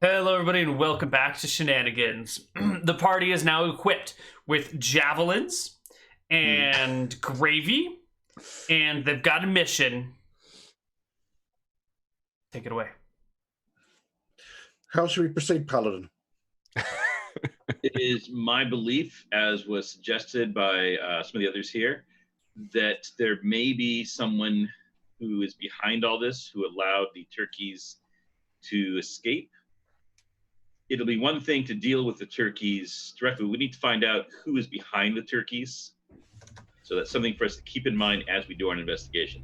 Hello, everybody, and welcome back to Shenanigans. The party is now equipped with javelins and gravy, and they've got a mission. Take it away. How should we proceed, Paladin? It is my belief, as was suggested by some of the others here, that there may be someone who is behind all this, who allowed the turkeys to escape. It'll be one thing to deal with the turkeys directly. We need to find out who is behind the turkeys. So that's something for us to keep in mind as we do our investigation.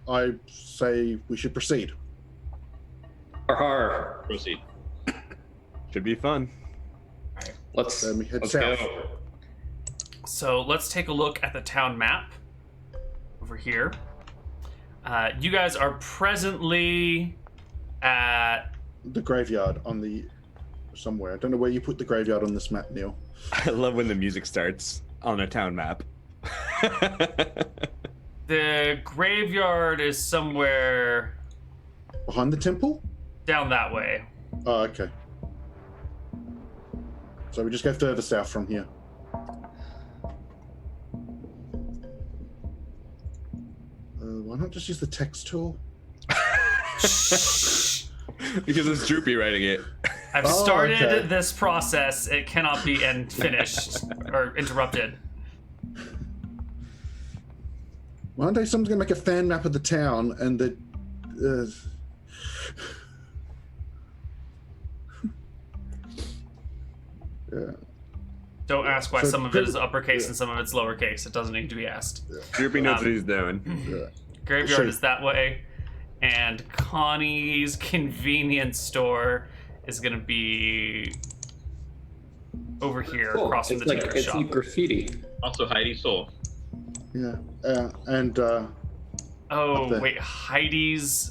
I say we should proceed. Har. Proceed. Should be fun. Let's head south. go. So let's take a look at the town map over here. You guys are presently at The graveyard on the somewhere. I don't know where you put the graveyard on this map, Neal. I love when the music starts on a town map. the graveyard is somewhere Behind the temple? down that way. Oh, okay. So we just go further south from here. Why not just use the text tool? Because it's Droopy writing it. I've started this process. It cannot be finished or interrupted. One day someone's gonna make a fan map of the town and the yeah. Don't ask why So some of it is uppercase and some of it's lowercase. It doesn't need to be asked. Droopy knows what he's doing. Yeah. Graveyard is that way, and Connie's convenience store is gonna be over here, across from It's the like tinker it's shop. graffiti. Also, Heidi's soul. Yeah. And Oh up there. wait, Heidi's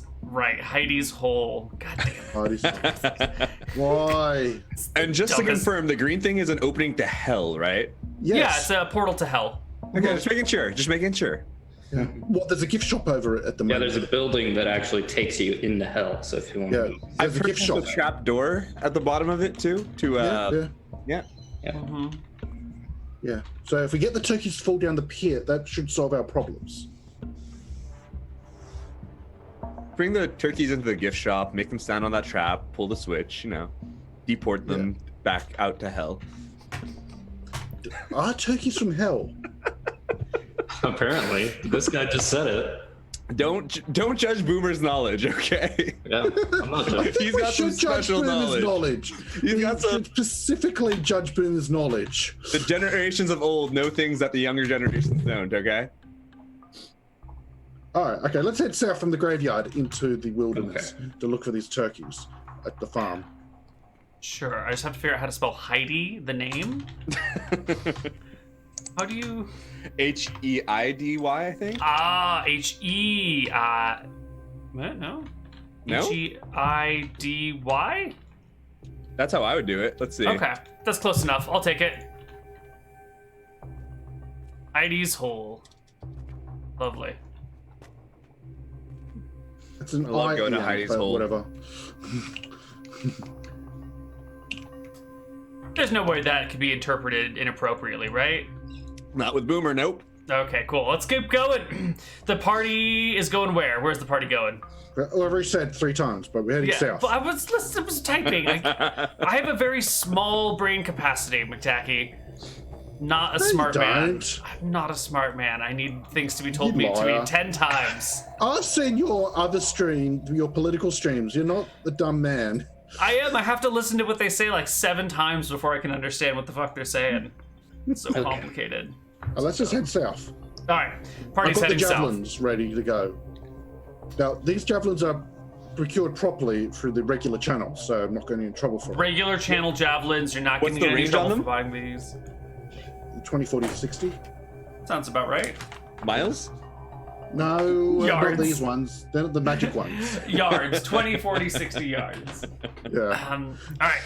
hole. God damn it. why? And just to Dumbest- confirm, the green thing is an opening to hell, right? Yes. Yeah, it's a portal to hell. Okay, just making sure. Just making sure. Yeah. What? There's a gift shop over it at the Yeah, moment. there's a building that actually takes you into hell. So if you want Yeah, to, there's a heard gift there's shop. a trap door at the bottom of it too. To Yeah. Mm-hmm. So if we get the turkeys to fall down the pier, that should solve our problems. bring the turkeys into the gift shop, make them stand on that trap, pull the switch, deport them back out to hell. Are turkeys from hell? apparently, this guy just said it. Don't judge Boomer's knowledge, okay? Yeah, I'm not joking. He's got some special knowledge. He's got some- should specifically judge Boomer's knowledge. The generations of old know things that the younger generations don't, okay? All right, okay, let's head south from the graveyard into the wilderness to look for these turkeys at the farm. Sure, I just have to figure out how to spell Heidi, the name. How do you... Heidy, I think? H-E... What? No? No? Heidy? That's how I would do it. Let's see. Okay, that's close enough. I'll take it. Heidi's hole. Lovely. It's an I love going to I-E-N, Heidi's but hole. Whatever. There's no way that could be interpreted inappropriately, right? Not with Boomer, nope. Okay, cool. Let's keep going. The party is going where? Where's the party going? Well, I've already said 3 times, but we're heading south. but I was typing. I have a very small brain capacity, McTacky. Not a No, you smart man. don't. I'm not a smart man. I need things to be told You me to me liar. 10 times. I've seen your other stream, your political streams. You're not the dumb man. I am. I have to listen to what they say like 7 times before I can understand what the fuck they're saying. It's so complicated. Let's just head south. All right, I've party's got the heading south. javelins ready to go. Now, these javelins are procured properly through the regular channel, so I'm not getting in trouble for it. Regular channel javelins. You're not What's getting the any range trouble on for them? buying these. 20, 40, 60? Sounds about right. Miles? No, not Yards. these ones. They're not the magic ones. Yards, 20, 40, 60 yards. Yeah. All right.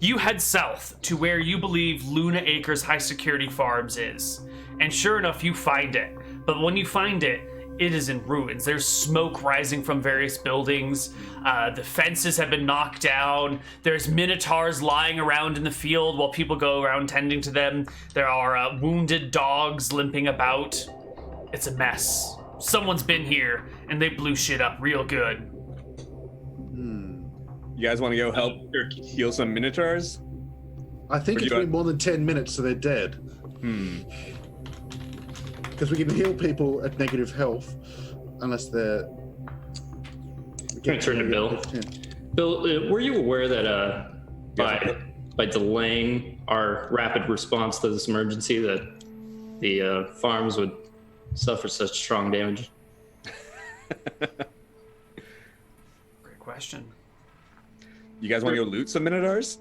You head south to where you believe Luna Acres High Security Farms is. And sure enough, you find it. But when you find it, it is in ruins. There's smoke rising from various buildings. The fences have been knocked down. There's minotaurs lying around in the field while people go around tending to them. There are wounded dogs limping about. It's a mess. Someone's been here, and they blew shit up real good. You guys want to go help heal some minotaurs? I think it's been more than 10 minutes, so they're dead. Because we can heal people at negative health, unless they're... I'm gonna turn to Bill. Bill, were you aware that by delaying our rapid response to this emergency, that the farms would suffer such strong damage? Great question. You guys want to go loot some minotaurs?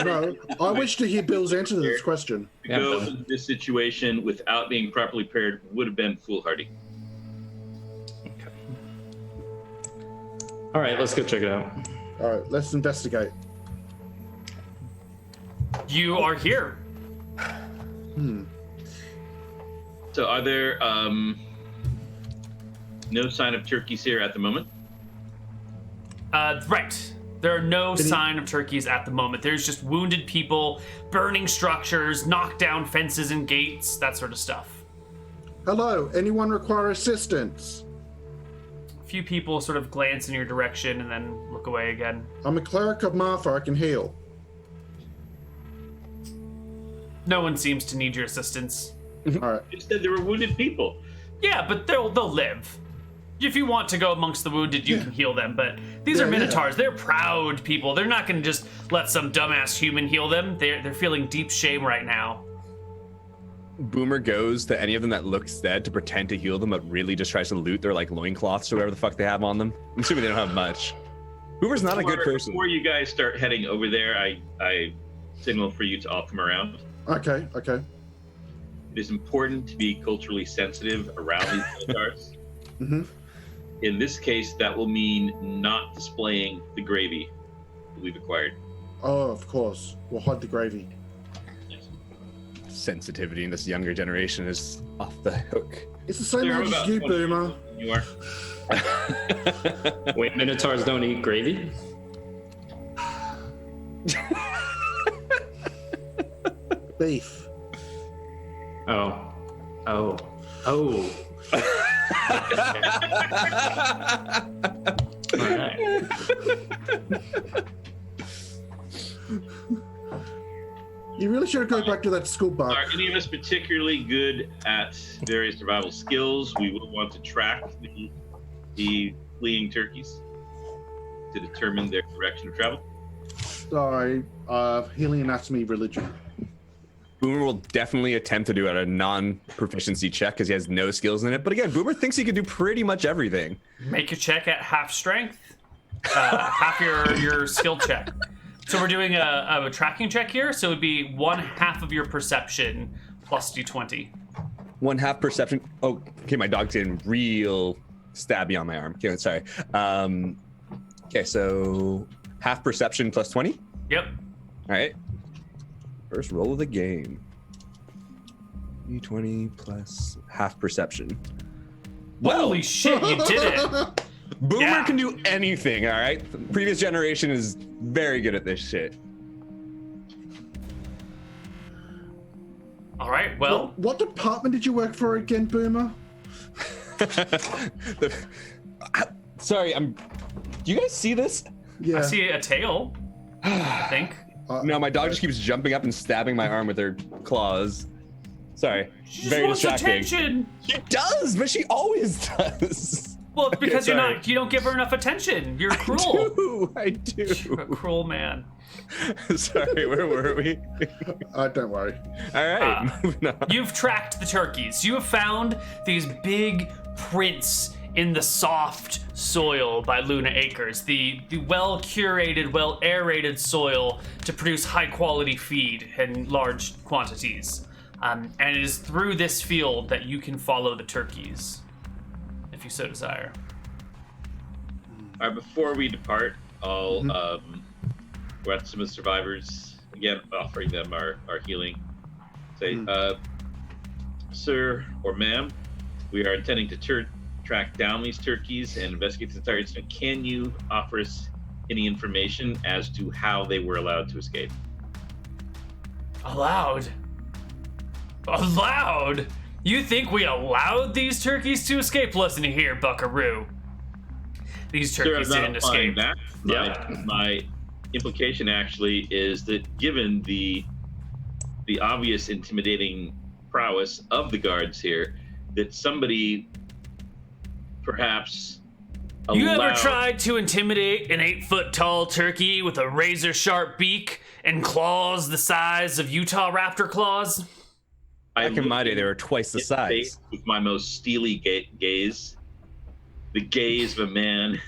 No, I wish to hear Bill's answer to this question. To go into this situation without being properly prepared would have been foolhardy. Okay. All right, let's go check it out. All right, let's investigate. You are here. So are there no sign of turkeys here at the moment? Right. There are no sign of turkeys at the moment. There's just wounded people, burning structures, knocked down fences and gates, that sort of stuff. Hello, anyone require assistance? A few people sort of glance in your direction and then look away again. I'm a cleric of Martha, I can heal. No one seems to need your assistance. All right. You said there were wounded people. Yeah, but they'll live. If you want to go amongst the wounded, you can heal them, but these are minotaurs. They're proud people. They're not going to just let some dumbass human heal them. They're feeling deep shame right now. Boomer goes to any of them that looks dead to pretend to heal them, but really just tries to loot their like loincloths or whatever the fuck they have on them. I'm assuming they don't have much. Boomer's not a good person. Before you guys start heading over there, I signal for you to all come around. Okay. It is important to be culturally sensitive around these minotaurs. In this case, that will mean not displaying the gravy that we've acquired. Oh, of course. We'll hide the gravy. Yes. Sensitivity in this younger generation is off the hook. It's the same They're age as about you, 20 years Boomer. older than you are. Wait, minotaurs don't eat gravy? Beef. Oh. All right. You really should go back to that school bar. Are any of us particularly good at various survival skills? We will want to track the fleeing turkeys to determine their direction of travel. Sorry, healing anatomy religion. Boomer will definitely attempt to do a non-proficiency check because he has no skills in it. But again, Boomer thinks he can do pretty much everything. Make a check at half strength, half your skill check. So we're doing a tracking check here, so it would be 1/2 of your perception plus d20. 1/2 perception. Oh, okay, my dog's getting real stabby on my arm. Okay, sorry. Okay, so half perception plus 20? Yep. All right. First roll of the game. D20 plus half perception. Holy shit, you did it! Boomer Yeah. can do anything, all right? The previous generation is very good at this shit. All right, well, What department did you work for again, Boomer? Sorry, do you guys see this? Yeah. I see a tail, I think. No, my dog just keeps jumping up and stabbing my arm with her claws. Sorry, She just very wants distracting. attention. She does, but she always does. Well, it's because sorry. you don't give her enough attention. You're cruel. I do. You're a cruel man. Sorry, where were we? Don't worry. All right, moving on. You've tracked the turkeys. You have found these big prints in the soft soil by Luna Acres, the well-curated, well-aerated soil to produce high-quality feed in large quantities. And it is through this field that you can follow the turkeys, if you so desire. All right, before we depart, I'll go out to some of the survivors, again, offering them our healing. Say, sir or ma'am, we are intending to track down these turkeys and investigate this entire incident, can you offer us any information as to how they were allowed to escape? Allowed? Allowed? You think we allowed these turkeys to escape? Listen here, buckaroo. These turkeys didn't escape. That. My implication actually is that given the obvious intimidating prowess of the guards here, that somebody perhaps You ever tried to intimidate an 8-foot-tall turkey with a razor-sharp beak and claws the size of Utah raptor claws? Back in my day, they were twice the size. With my most steely gaze, the gaze of a man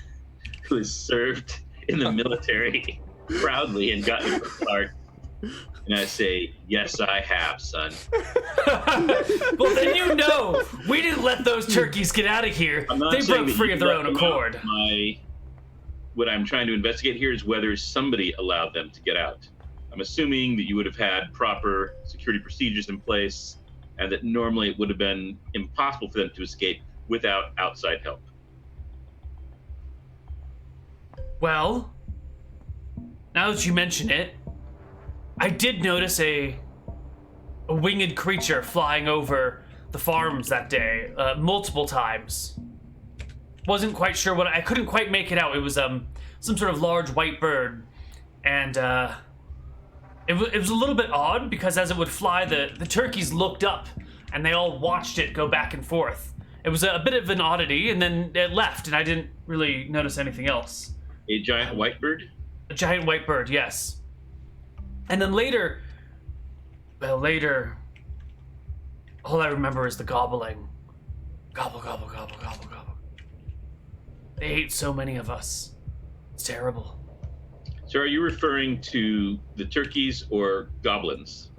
who has served in the military proudly and gotten a card. And I say, yes, I have, son. Well, then you know, we didn't let those turkeys get out of here. They broke free of their own accord. What I'm trying to investigate here is whether somebody allowed them to get out. I'm assuming that you would have had proper security procedures in place and that normally it would have been impossible for them to escape without outside help. Well, now that you mention it, I did notice a winged creature flying over the farms that day, multiple times. Wasn't quite sure what I couldn't quite make it out. It was some sort of large white bird, and it was a little bit odd because as it would fly, the turkeys looked up and they all watched it go back and forth. It was a bit of an oddity, and then it left, and I didn't really notice anything else. A giant white bird? A giant white bird, yes. And then later, all I remember is the gobbling. Gobble, gobble, gobble, gobble, gobble. They ate so many of us. It's terrible. So are you referring to the turkeys or goblins?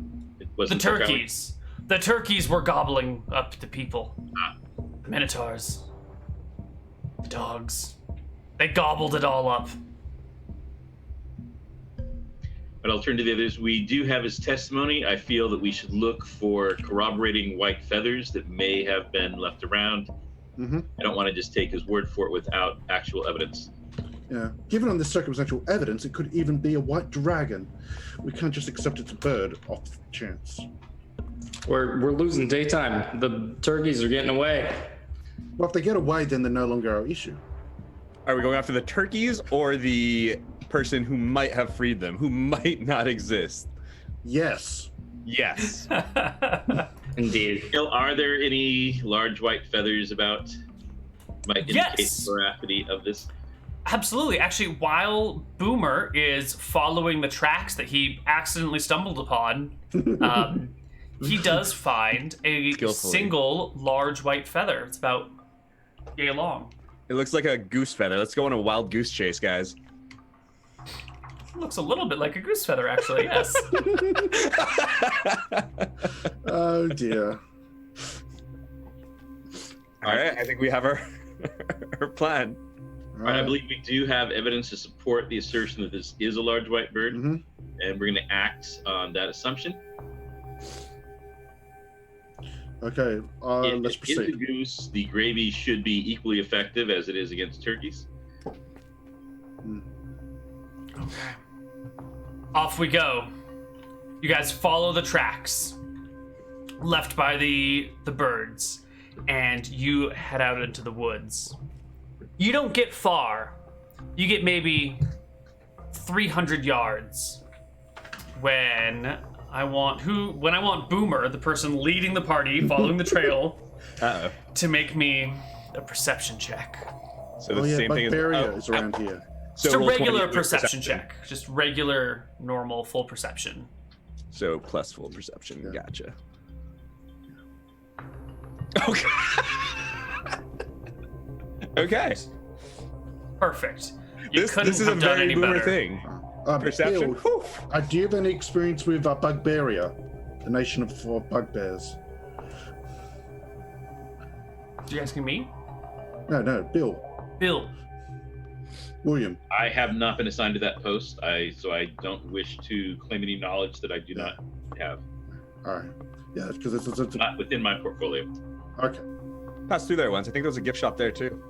The turkeys. The turkeys were gobbling up the people. The minotaurs. The dogs. They gobbled it all up. But I'll turn to the others. We do have his testimony. I feel that we should look for corroborating white feathers that may have been left around. Mm-hmm. I don't want to just take his word for it without actual evidence. Yeah. Given on this circumstantial evidence, it could even be a white dragon. We can't just accept it's a bird off chance. We're losing daytime. The turkeys are getting away. Well, if they get away, then they're no longer our issue. Are we going after the turkeys or the person who might have freed them, who might not exist? Yes. Yes. Indeed. Neal, are there any large white feathers about? Might indicate the veracity of this. Absolutely. Actually, while Boomer is following the tracks that he accidentally stumbled upon, he does find a single large white feather. It's about yay long. It looks like a goose feather. Let's go on a wild goose chase, guys. It looks a little bit like a goose feather, actually, yes. Oh, dear. All right, I think we have our plan. All right, I believe we do have evidence to support the assertion that this is a large white bird, and we're going to act on that assumption. Okay, let's If proceed. it's a goose, the gravy should be equally effective as it is against turkeys. Okay. Off we go. You guys follow the tracks left by the birds, and you head out into the woods. You don't get far. You get maybe 300 yards when I want Boomer, the person leading the party, following the trail, to make me a perception check. So the same thing Bugberia is around here. Just a regular perception check. Just regular, normal, full perception. So plus full perception. Yeah. Gotcha. Okay. Okay. Perfect. This is a very Boomer thing. Perception. Bill, do you have any experience with Bugberia, the nation of bugbears? You asking me? No, Bill. Bill. William. I have not been assigned to that post, so I don't wish to claim any knowledge that I do not have. All right. Yeah, because it's not within my portfolio. okay. Passed through there once. I think there was a gift shop there too.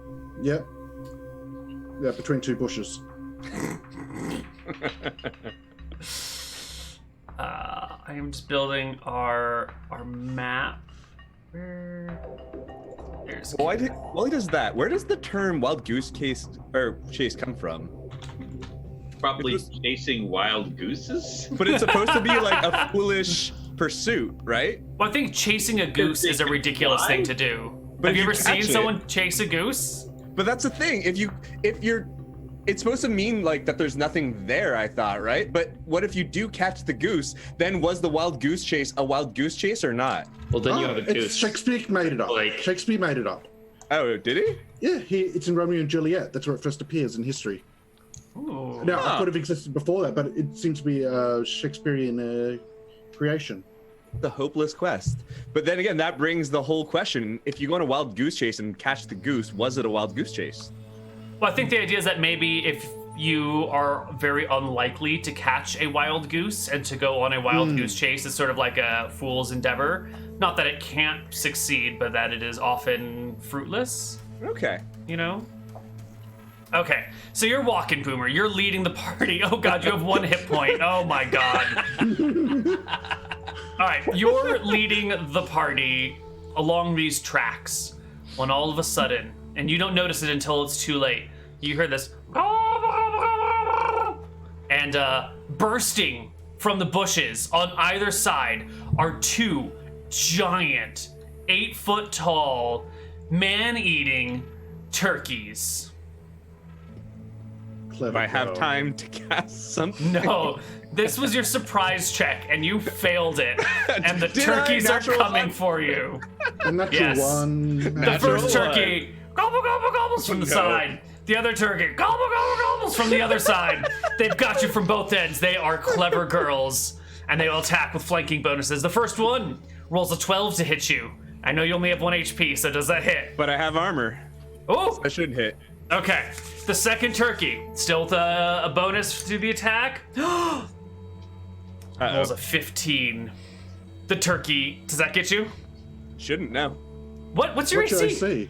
Yeah. Yeah, between two bushes. I am just building our map. There's While he does that, where does the term wild goose chase come from? Probably chasing wild gooses. But it's supposed to be like a foolish pursuit, right? Well, I think chasing a goose is a ridiculous thing to do. But Have if you you ever seen catch it- someone chase a goose? But that's the thing. If you're, it's supposed to mean like that there's nothing there, I thought, right? But what if you do catch the goose? Then was the wild goose chase a wild goose chase or not? Well, then you have a It's goose. Shakespeare made it up. Like- Shakespeare made it up. Oh, did he? Yeah, it's in Romeo and Juliet. That's where it first appears in history. Ooh. Now, Huh. it could have existed before that, but it seems to be a Shakespearean creation. The hopeless quest. But then again, that brings the whole question. If you go on a wild goose chase and catch the goose, was it a wild goose chase? Well, I think the idea is that maybe if you are very unlikely to catch a wild goose and to go on a wild goose chase is sort of like a fool's endeavor. Not that it can't succeed, but that it is often fruitless, Okay. you know? Okay, so you're walking, Boomer. You're leading the party. Oh god, you have 1 hit point. Oh my god. All right, you're leading the party along these tracks when all of a sudden, and you don't notice it until it's too late, you hear this, and bursting from the bushes on either side are 2 giant, 8-foot tall, man-eating turkeys. Clever. If I have girl. time to cast something. No, this was your surprise check, and you failed it. And the Did I? turkeys are Natural coming one? for you. A natural Yes. one. The Natural first turkey, gobble, gobble, gobbles from the No. side. The other turkey, gobble, gobble, gobbles from the other side. They've got you from both ends. They are clever girls, and they will attack with flanking bonuses. The first one rolls a 12 to hit you. I know you only have 1 HP, so does that hit? But I have armor. Oh, I should hit. okay. The second turkey, still with a bonus to the attack. Rolls Uh-oh. a 15. The turkey, does that get you? Shouldn't, no. What's your What should I AC? see?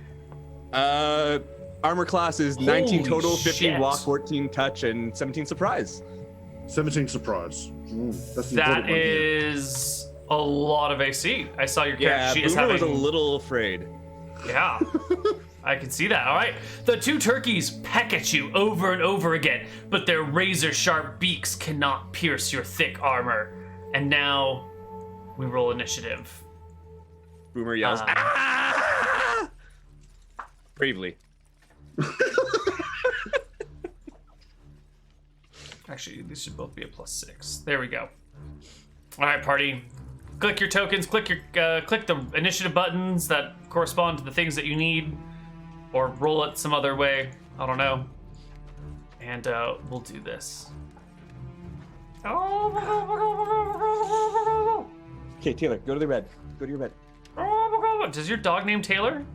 Armor class is 19 Holy total, 15 shit. walk, 14 touch, and 17 surprise. 17 surprise. That's the That important one here. is a lot of AC. I saw your character Yeah, sheet is Boomer having. was a little afraid. Yeah, I can see that. All right, the 2 turkeys peck at you over and over again, but their razor-sharp beaks cannot pierce your thick armor. And now we roll initiative. Boomer yells, Uh. "Ah!" Bravely. Actually, these should both be a +6. There we go. All right, party. Click your tokens. Click the initiative buttons that correspond to the things that you need, or roll it some other way. I don't know. And we'll do this. Okay, Taylor, go to the red. Go to your bed. Does your dog name Taylor?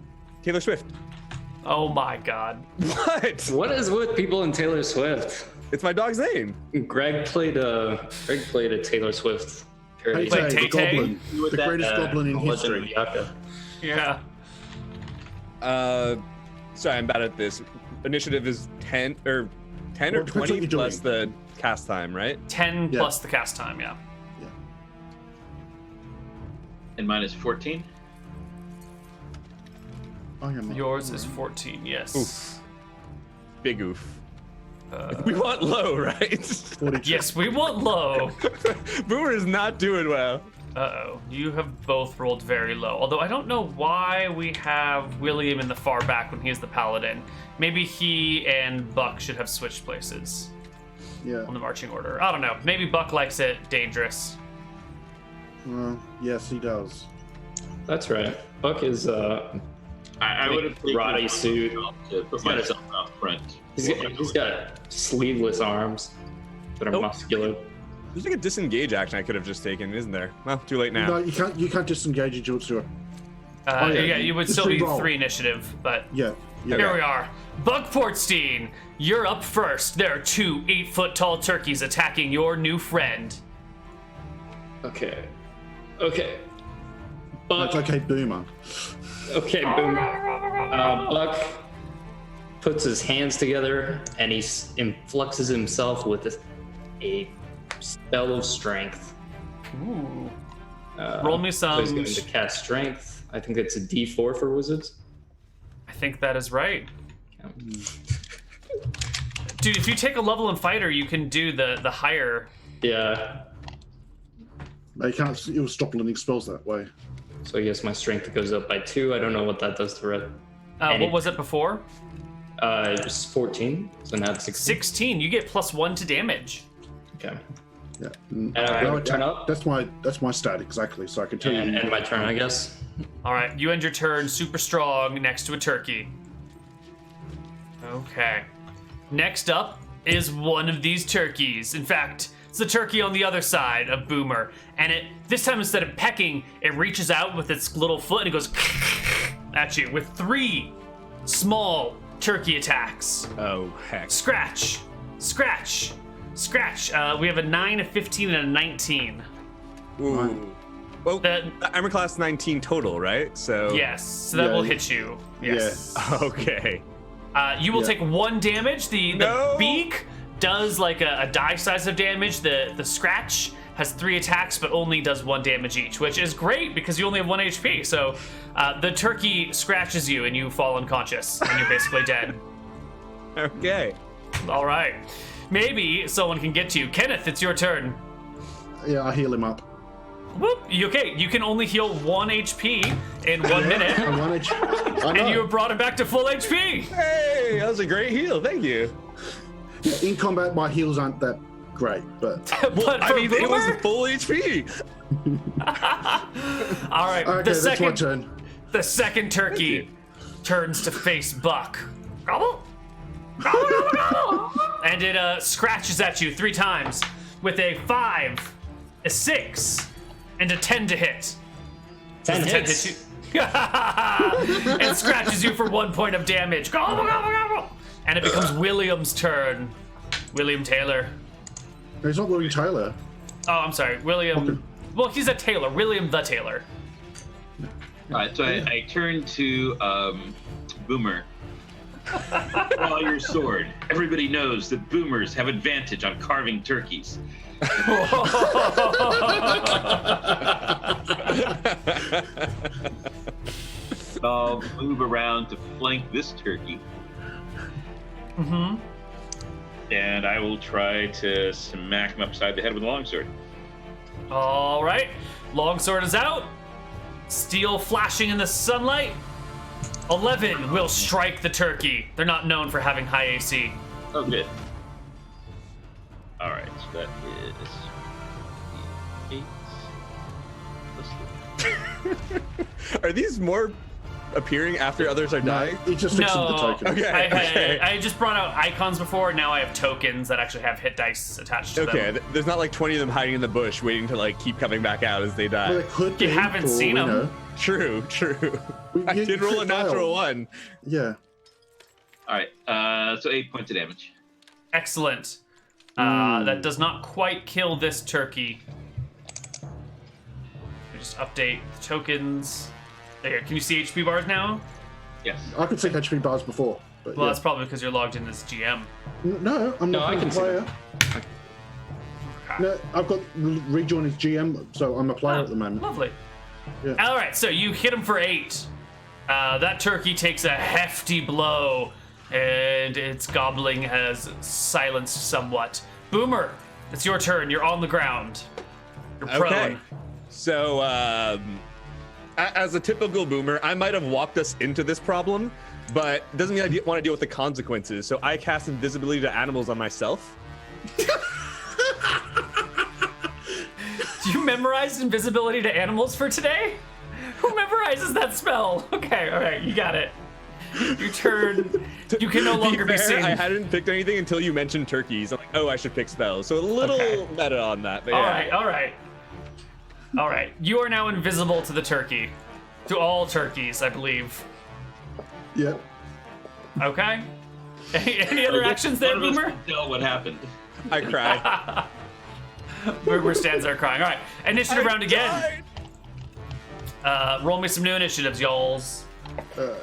Taylor Swift. Oh my god. What? What is with people in Taylor Swift? It's my dog's name. Greg played a Taylor Swift parody. Wait, Tay, the Tay-Tay? goblin. The greatest goblin in Legend of history. Yaka. Yeah. Sorry, I'm bad at this. Initiative is 10 or 10 or Well, depends what 20 you're plus doing. the cast time, right? 10 Yeah. plus the cast time, yeah. And mine is 14. I am Yours is 14, yes. Oof. Big oof. We want low, right? 42. Yes, we want low. Boomer is not doing well. Uh-oh. You have both rolled very low. Although I don't know why we have William in the far back when he's the paladin. Maybe he and Buck should have switched places Yeah. on the marching order. I don't know. Maybe Buck likes it dangerous. Yes, he does. That's right. Buck is I would have taken Roddy it suit. to put myself out front. he's got sleeveless arms that are Nope. muscular. There's like a disengage action I could have just taken, isn't there? Well, too late now. No, you can't disengage into it. So, Yeah, yeah. you would Just still be re-roll. 3 initiative, but yeah. here we are. Buckportstein, you're up first. There are 2 8-foot tall turkeys attacking your new friend. Okay. It's okay, Boomer. Okay, boom. Buck puts his hands together and he influxes himself with a spell of strength. Ooh. Roll me So some. he's going to cast strength. I think it's a D4 for wizards. I think that is right. Dude, if you take a level in fighter, you can do the higher. Yeah. You'll stop learning spells that way. So I guess my strength goes up by 2. I don't know what that does to it. What was it before? It was 14, so now it's 16. 16. You get +1 to damage. Okay. Yeah. And I No, turn up. That's my stat exactly. So I can tell And you. end my turn, I guess. All right, you end your turn super strong next to a turkey. Okay. Next up is one of these turkeys. In fact, it's the turkey on the other side of Boomer. And this time instead of pecking, it reaches out with its little foot and it goes at you with 3 small turkey attacks. Oh, heck. Scratch, scratch, scratch. We have a 9, a 15, and a 19. Ooh. Well, armor class 19 total, right? So. Yes, so that Yeah. will hit you. Yes. Okay. You will Yeah. take 1 damage. The No. beak does like a die size of damage. The scratch has 3 attacks, but only does 1 damage each, which is great because you only have 1 HP. So the turkey scratches you and you fall unconscious and you're basically dead. Okay. All right. Maybe someone can get to you. Kenneth, it's your turn. Yeah, I heal him up. Whoop. Okay, you can only heal 1 HP in 1 minute. I manage. I know. And you have brought him back to full HP. Hey, that was a great heal. Thank you. Yeah, in combat, my heals aren't that great, but But I for mean, it was Boomer? full HP. All right, okay, the that's my second turn. The second turkey turns to face Buck. Gobble! Gobble, gobble, gobble! And it scratches at you 3 times with a 5, a 6, and a 10 to hit. 10 Does the 10 hits. hit you? It scratches you for 1 point of damage. Gobble, gobble, gobble! And it becomes William's turn. William Taylor. No, he's not William Taylor. Oh, I'm sorry. William. Okay. Well, he's a tailor. William the Tailor. All right, so I turn to Boomer. Draw your sword. Everybody knows that boomers have advantage on carving turkeys. I'll move around to flank this turkey. Mm-hmm. And I will try to smack him upside the head with a longsword. All right. Longsword is out. Steel flashing in the sunlight. 11 will strike the turkey. They're not known for having high AC. Oh, good. All right, so that is 8 plus 3. Are these more appearing after others are dying? He just fixed the No, token. Okay. Okay. I just brought out icons before. Now I have tokens that actually have hit dice attached to Okay, them. there's not like 20 of them hiding in the bush waiting to like keep coming back out as they die. Well, it could be. You haven't for all seen we him. know. True. I You did roll a crit fail. natural 1. Yeah. All right, so 8 points of damage. Excellent. That does not quite kill this turkey. Let me just update the tokens. There, can you see HP bars now? Yes. I could see HP bars before. But Well, yeah. that's probably because you're logged in as GM. No, I'm No, not I a can see player. No, I've got rejoin as GM, so I'm a player at the moment. Lovely. Yeah. All right, so you hit him for 8. That turkey takes a hefty blow, and its gobbling has silenced somewhat. Boomer, it's your turn. You're on the ground. You're prone. Okay. So, as a typical boomer, I might have walked us into this problem, but it doesn't mean I want to deal with the consequences. So I cast invisibility to animals on myself. You memorized invisibility to animals for today? Who memorizes that spell? Okay, all right, you got it. Your turn. You can no longer be fair, seen. I hadn't picked anything until you mentioned turkeys. I'm like, oh, I should pick spells. So a little Okay. meta on that. But All yeah. right, all right. All right, you are now invisible to the turkey. To all turkeys, I believe. Yep. Okay? Any other actions there, None of us Boomer? can tell what happened. I cry. Boomer stands there crying. All right, initiative round again. Roll me some new initiatives, y'alls. Okay.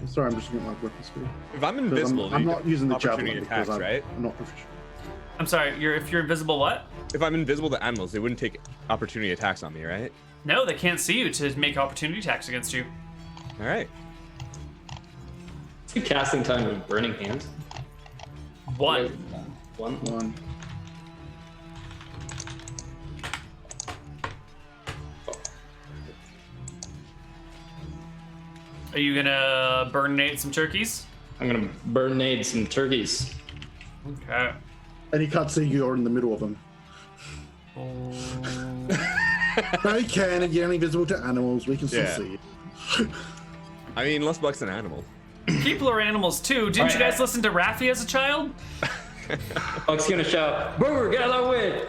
Sorry, I'm just getting my weapon speed. If I'm invisible, I'm you not get using the opportunity javelin attacks, because right? I'm not proficient. I'm sorry, if you're invisible, what? If I'm invisible to animals, they wouldn't take opportunity attacks on me, right? No, they can't see you to make opportunity attacks against you. All right. What's the casting time of Burning Hands? 1. One. Are you gonna burn-nade some turkeys? I'm gonna burn-nade some turkeys. Okay. And he can't see you're in the middle of them. No, you can, and you're invisible to animals. We can still Yeah. see you. I mean, unless Buck's an animal. People are animals too. Didn't you guys listen to Raffi as a child? Buck's gonna shout, "Boomer, get out of the way!"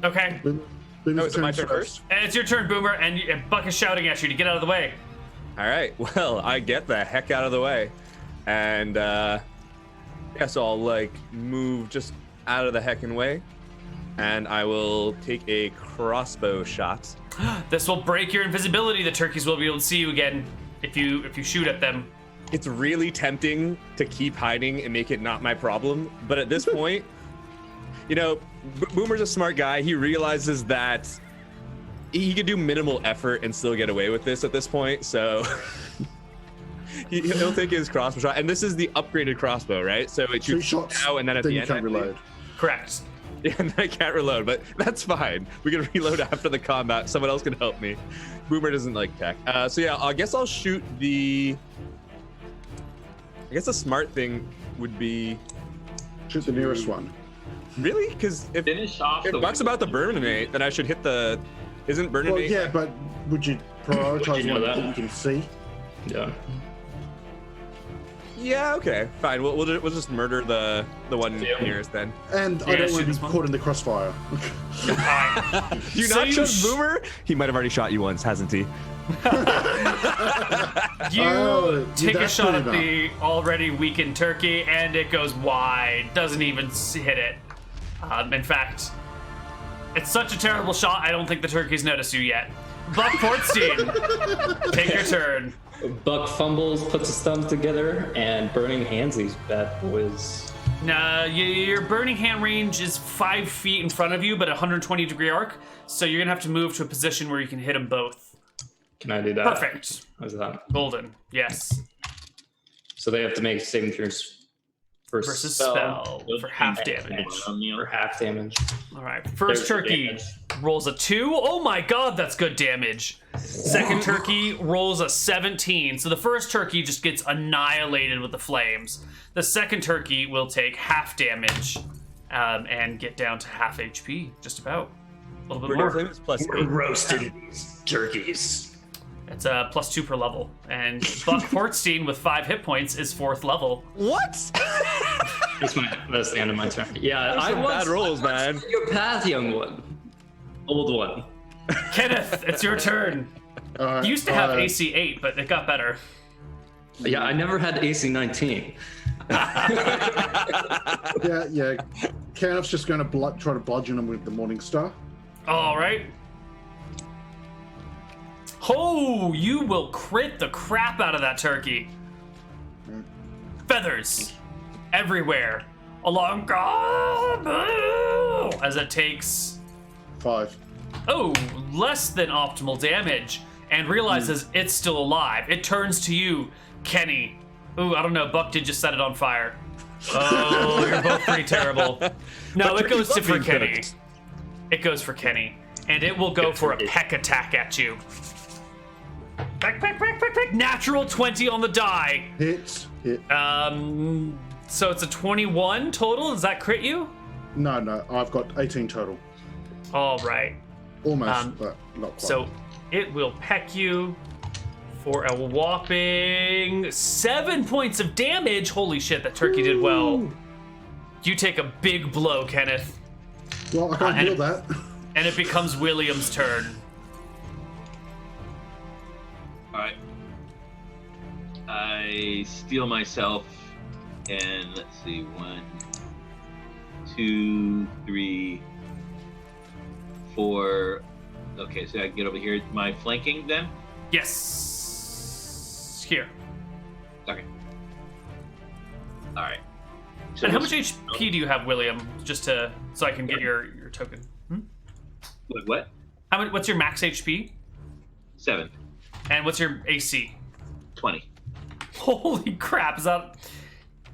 Okay. Boomer's Oh, is it my turn first? And it's your turn, Boomer, and Buck is shouting at you to get out of the way. All right. Well, I get the heck out of the way, and so I'll like move just out of the heckin' way, and I will take a crossbow shot. This will break your invisibility. The turkeys will be able to see you again if you shoot at them. It's really tempting to keep hiding and make it not my problem, but at this point, you know, Boomer's a smart guy. He realizes that he could do minimal effort and still get away with this at this point, so he'll take his crossbow shot. And this is the upgraded crossbow, right? So it 2 shoots shots, now and then at then the you end. can't reload. Correct. Yeah, and I can't reload, but that's fine. We can reload after the combat. Someone else can help me. Boomer doesn't like tech. So yeah, I guess I'll shoot the... I guess the smart thing would be... Shoot the nearest one. Really? Because if Finish off the Buck's about to burninate, then I should hit the... Isn't burninate... Well, yeah, but would you prioritize Would you know one that? that you can see? Yeah. Yeah, okay, fine. We'll just murder the one Yeah. nearest then. And Yeah, I don't shoot want to this be one. caught in the crossfire. Do you So not you trust sh- Boomer? He might have already shot you once, hasn't he? You Oh, take a that's shot at pretty the already weakened turkey, and it goes wide. Doesn't even hit it. In fact, it's such a terrible shot, I don't think the turkey's noticed you yet. Buck Portstein, take your turn. Buck fumbles, puts his thumbs together, and burning hands these bad boys. Now, your burning hand range is 5 feet in front of you, but 120-degree arc, so you're gonna have to move to a position where you can hit them both. Can I do that? Perfect. How's that? Golden. Yes. So they have to make signatures Versus spell for half damage. For half damage. All right. First There's the turkey damage. rolls a 2. Oh my god, that's good damage. Second turkey rolls a 17. So the first turkey just gets annihilated with the flames. The second turkey will take half damage and get down to half HP, just about. A little bit more. Flames plus We're 8. roasting these turkeys. It's a +2 per level. And Buck Portstein with 5 hit points is 4th level. What? That's the end of my turn. Yeah, Those are some bad rolls, man. Your path, young one. Old one. Kenneth, it's your turn. You used to have AC 8, but it got better. Yeah, I never had AC 19. Yeah. Kenneth's just going to try to bludgeon him with the Morning Star. All right. Oh, you will crit the crap out of that turkey. Feathers everywhere along as it takes 5. less than optimal damage and realizes it's still alive. It turns to you, Kenny. Ooh, I don't know. Buck did just set it on fire. Oh, you're both pretty terrible. No, it goes to for Kenny. It goes for Kenny, and it will go for a peck attack at you. Peck. Natural 20 on the die. Hit. So it's a 21 total. Does that crit you? No, I've got 18 total. All right. Almost, but not quite. So it will peck you for a whopping 7 points of damage. Holy shit, that turkey did well. You take a big blow, Kenneth. Well, I can't and heal that. And it becomes William's turn. Alright. I steel myself and let's see, 1, 2, 2, 3, 4. Okay, so I can get over here. My flanking then? Yes. Here. Okay. All right. So And how much HP do you have, William? Just so I can get your token. What? What's your max HP? 7. And what's your AC? 20. Holy crap! Is that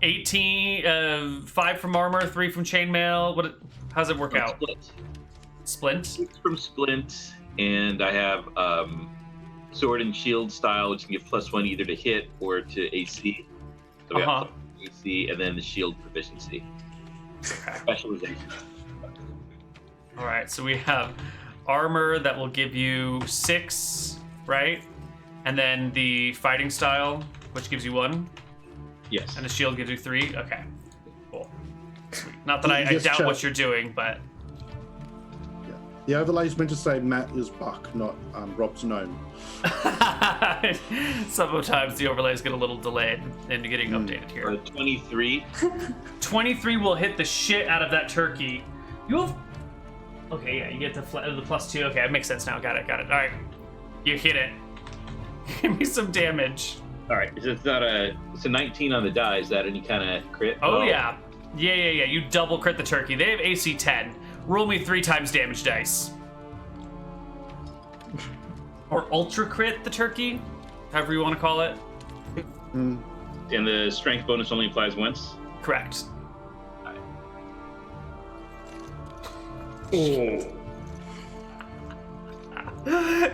18? 5 from armor, 3 from chainmail. How's it work out? Splint. 6 from splint, and I have sword and shield style, which can give +1 either to hit or to AC. So we have AC, and then the shield proficiency. Specialization. All right, so we have armor that will give you 6, right? And then the fighting style, which gives you 1. Yes. And the shield gives you 3. Okay, cool. Sweet. Not that I Just doubt check. what you're doing, but The overlay's meant to say Matt is Buck, not Rob's gnome. sometimes the overlays get a little delayed into getting updated here. 23. 23 will hit the shit out of that turkey. You have... Okay, yeah, you get the +2. Okay, it makes sense now. Got it. All right, you hit it. Give me some damage. All right. It's not it's a 19 on the die. Is that any kind of crit? Oh, yeah. You double crit the turkey. They have AC 10. Roll me 3 times damage dice. Or ultra crit the turkey, however you want to call it. And the strength bonus only applies once? Correct. Oh.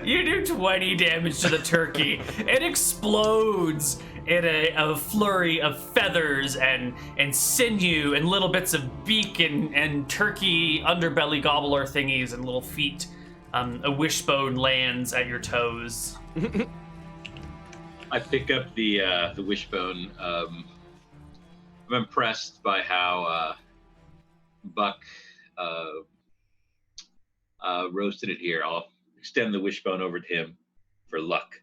You do 20 damage to the turkey. It explodes in a flurry of feathers and sinew and little bits of beak and turkey underbelly gobbler thingies and little feet. A wishbone lands at your toes. I pick up the wishbone. I'm impressed by how Buck roasted it here. I'll extend the wishbone over to him for luck.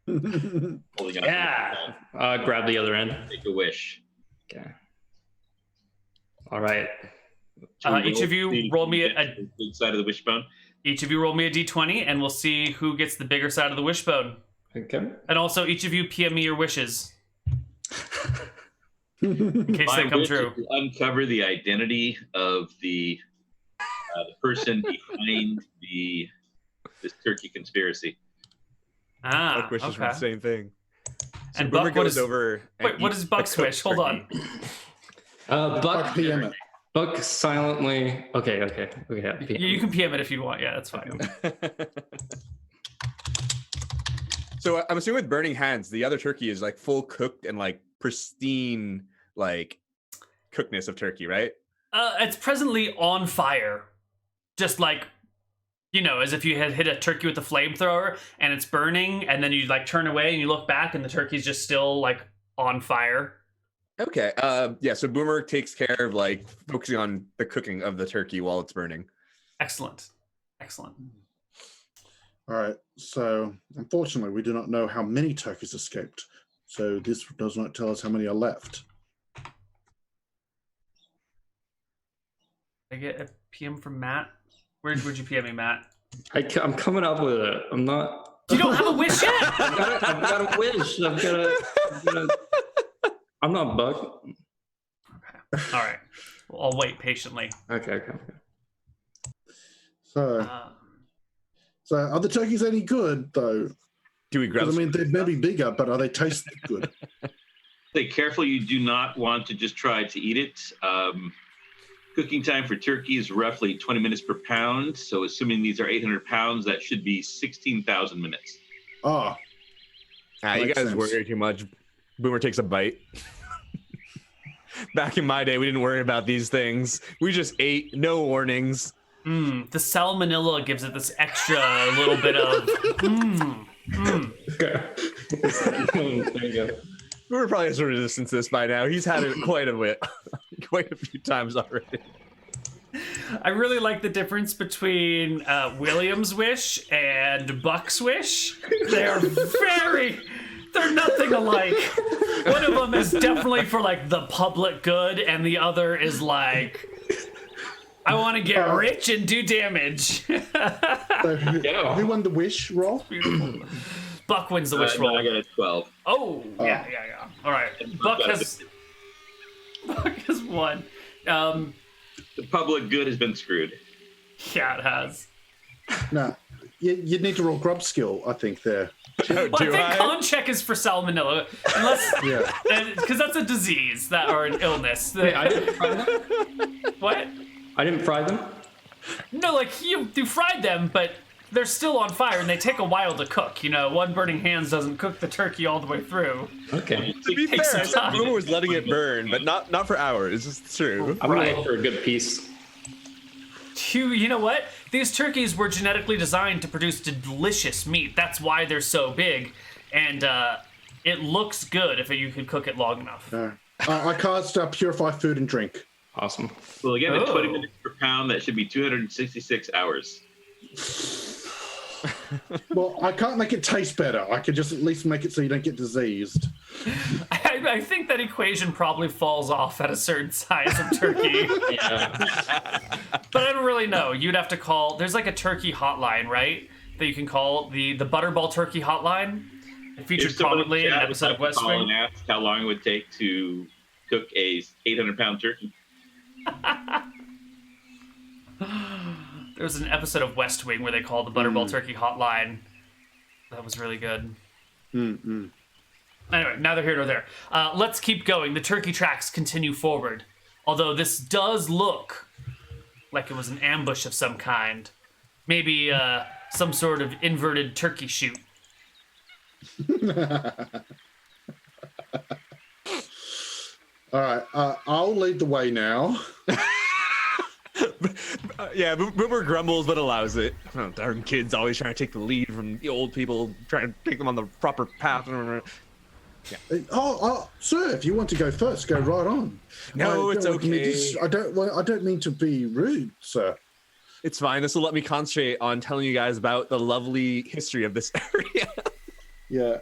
Holding up. Yeah. Grab the other end. Make a wish. Okay. All right. Each of you roll me a big side of the wishbone. Each of you roll me a d20, and we'll see who gets the bigger side of the wishbone. Okay. And also, each of you PM me your wishes. In case they come wish true. is to uncover the identity of the person behind this turkey conspiracy. Ah, Buck wishes for okay. the same thing. So And Boomer Buck, what goes is... over. and Wait, what eats is a Buck's cooked wish? Hold on. Buck Buck PM it. Buck silently. Okay. Yeah, You can PM it if you want. Yeah, that's fine. So I'm assuming with burning hands, the other turkey is like full cooked and like pristine, like cookedness of turkey, right? It's presently on fire. Just like, as if you had hit a turkey with a flamethrower and it's burning, and then you like turn away and you look back and the turkey's just still like on fire. Okay. Yeah. So Boomer takes care of like focusing on the cooking of the turkey while it's burning. Excellent. All right. So, unfortunately, we do not know how many turkeys escaped. So, this does not tell us how many are left. I get a PM from Matt. Where'd you PM me, Matt? I'm coming up with it. I'm not. You don't have a wish yet? I've got a wish. I'm not Buck. Okay. All right. Well, I'll wait patiently. Okay. So, are the turkeys any good, though? Do we grab? 'Cause, I mean, they may be bigger, but are they taste good? Stay careful. You do not want to just try to eat it. Cooking time for turkey is roughly 20 minutes per pound. So assuming these are 800 pounds, that should be 16,000 minutes. Ah, You makes guys sense. worry too much. Boomer takes a bite. Back in my day, we didn't worry about these things. We just ate, no warnings. The salmonella gives it this extra little bit of. There you go. Boomer probably has a resistance to this by now. He's had it quite a bit, quite a few times already. I really like the difference between William's wish and Buck's wish. They're nothing alike. One of them is definitely for like the public good, and the other is like I want to get rich and do damage. So who won the wish roll? Beautiful. Buck wins the wish roll. I got a 12. Oh, yeah. All right. Buck has won. The public good has been screwed. Yeah, it has. No, you need to roll grub skill, I think, there. Well, I think con check is for salmonella, unless because that's a disease or an illness. Wait, I didn't fry them? What? I didn't fry them? No, like you fried them, but they're still on fire and they take a while to cook. You know, one burning hands doesn't cook the turkey all the way through. Okay. To be fair, I said Boomer was letting it burn, but not for hours. It's true. I'm gonna look for a good piece. You know what? These turkeys were genetically designed to produce delicious meat. That's why they're so big, and it looks good if you can cook it long enough. I cast purify food and drink. Awesome. Well, again, at 20 minutes per pound, that should be 266 hours. Well, I can't make it taste better. I could just at least make it so you don't get diseased. I think that equation probably falls off at a certain size of turkey. But I don't really know. You'd have to call. There's like a turkey hotline, right? That you can call the Butterball Turkey Hotline. It featured prominently in an episode of West Wing. And asked how long it would take to cook a 800-pound turkey. There was an episode of West Wing where they called the Butterball Turkey Hotline. That was really good. Anyway, neither here nor there. Let's keep going. The turkey tracks continue forward. Although this does look like it was an ambush of some kind. Maybe some sort of inverted turkey shoot. All right, I'll lead the way now. Yeah, Boomer grumbles but allows it. Oh, darn kids always trying to take the lead from the old people, trying to take them on the proper path. Sir, if you want to go first, go right on. No, it's okay. I don't mean to be rude, sir. It's fine. This will let me concentrate on telling you guys about the lovely history of this area. Yeah.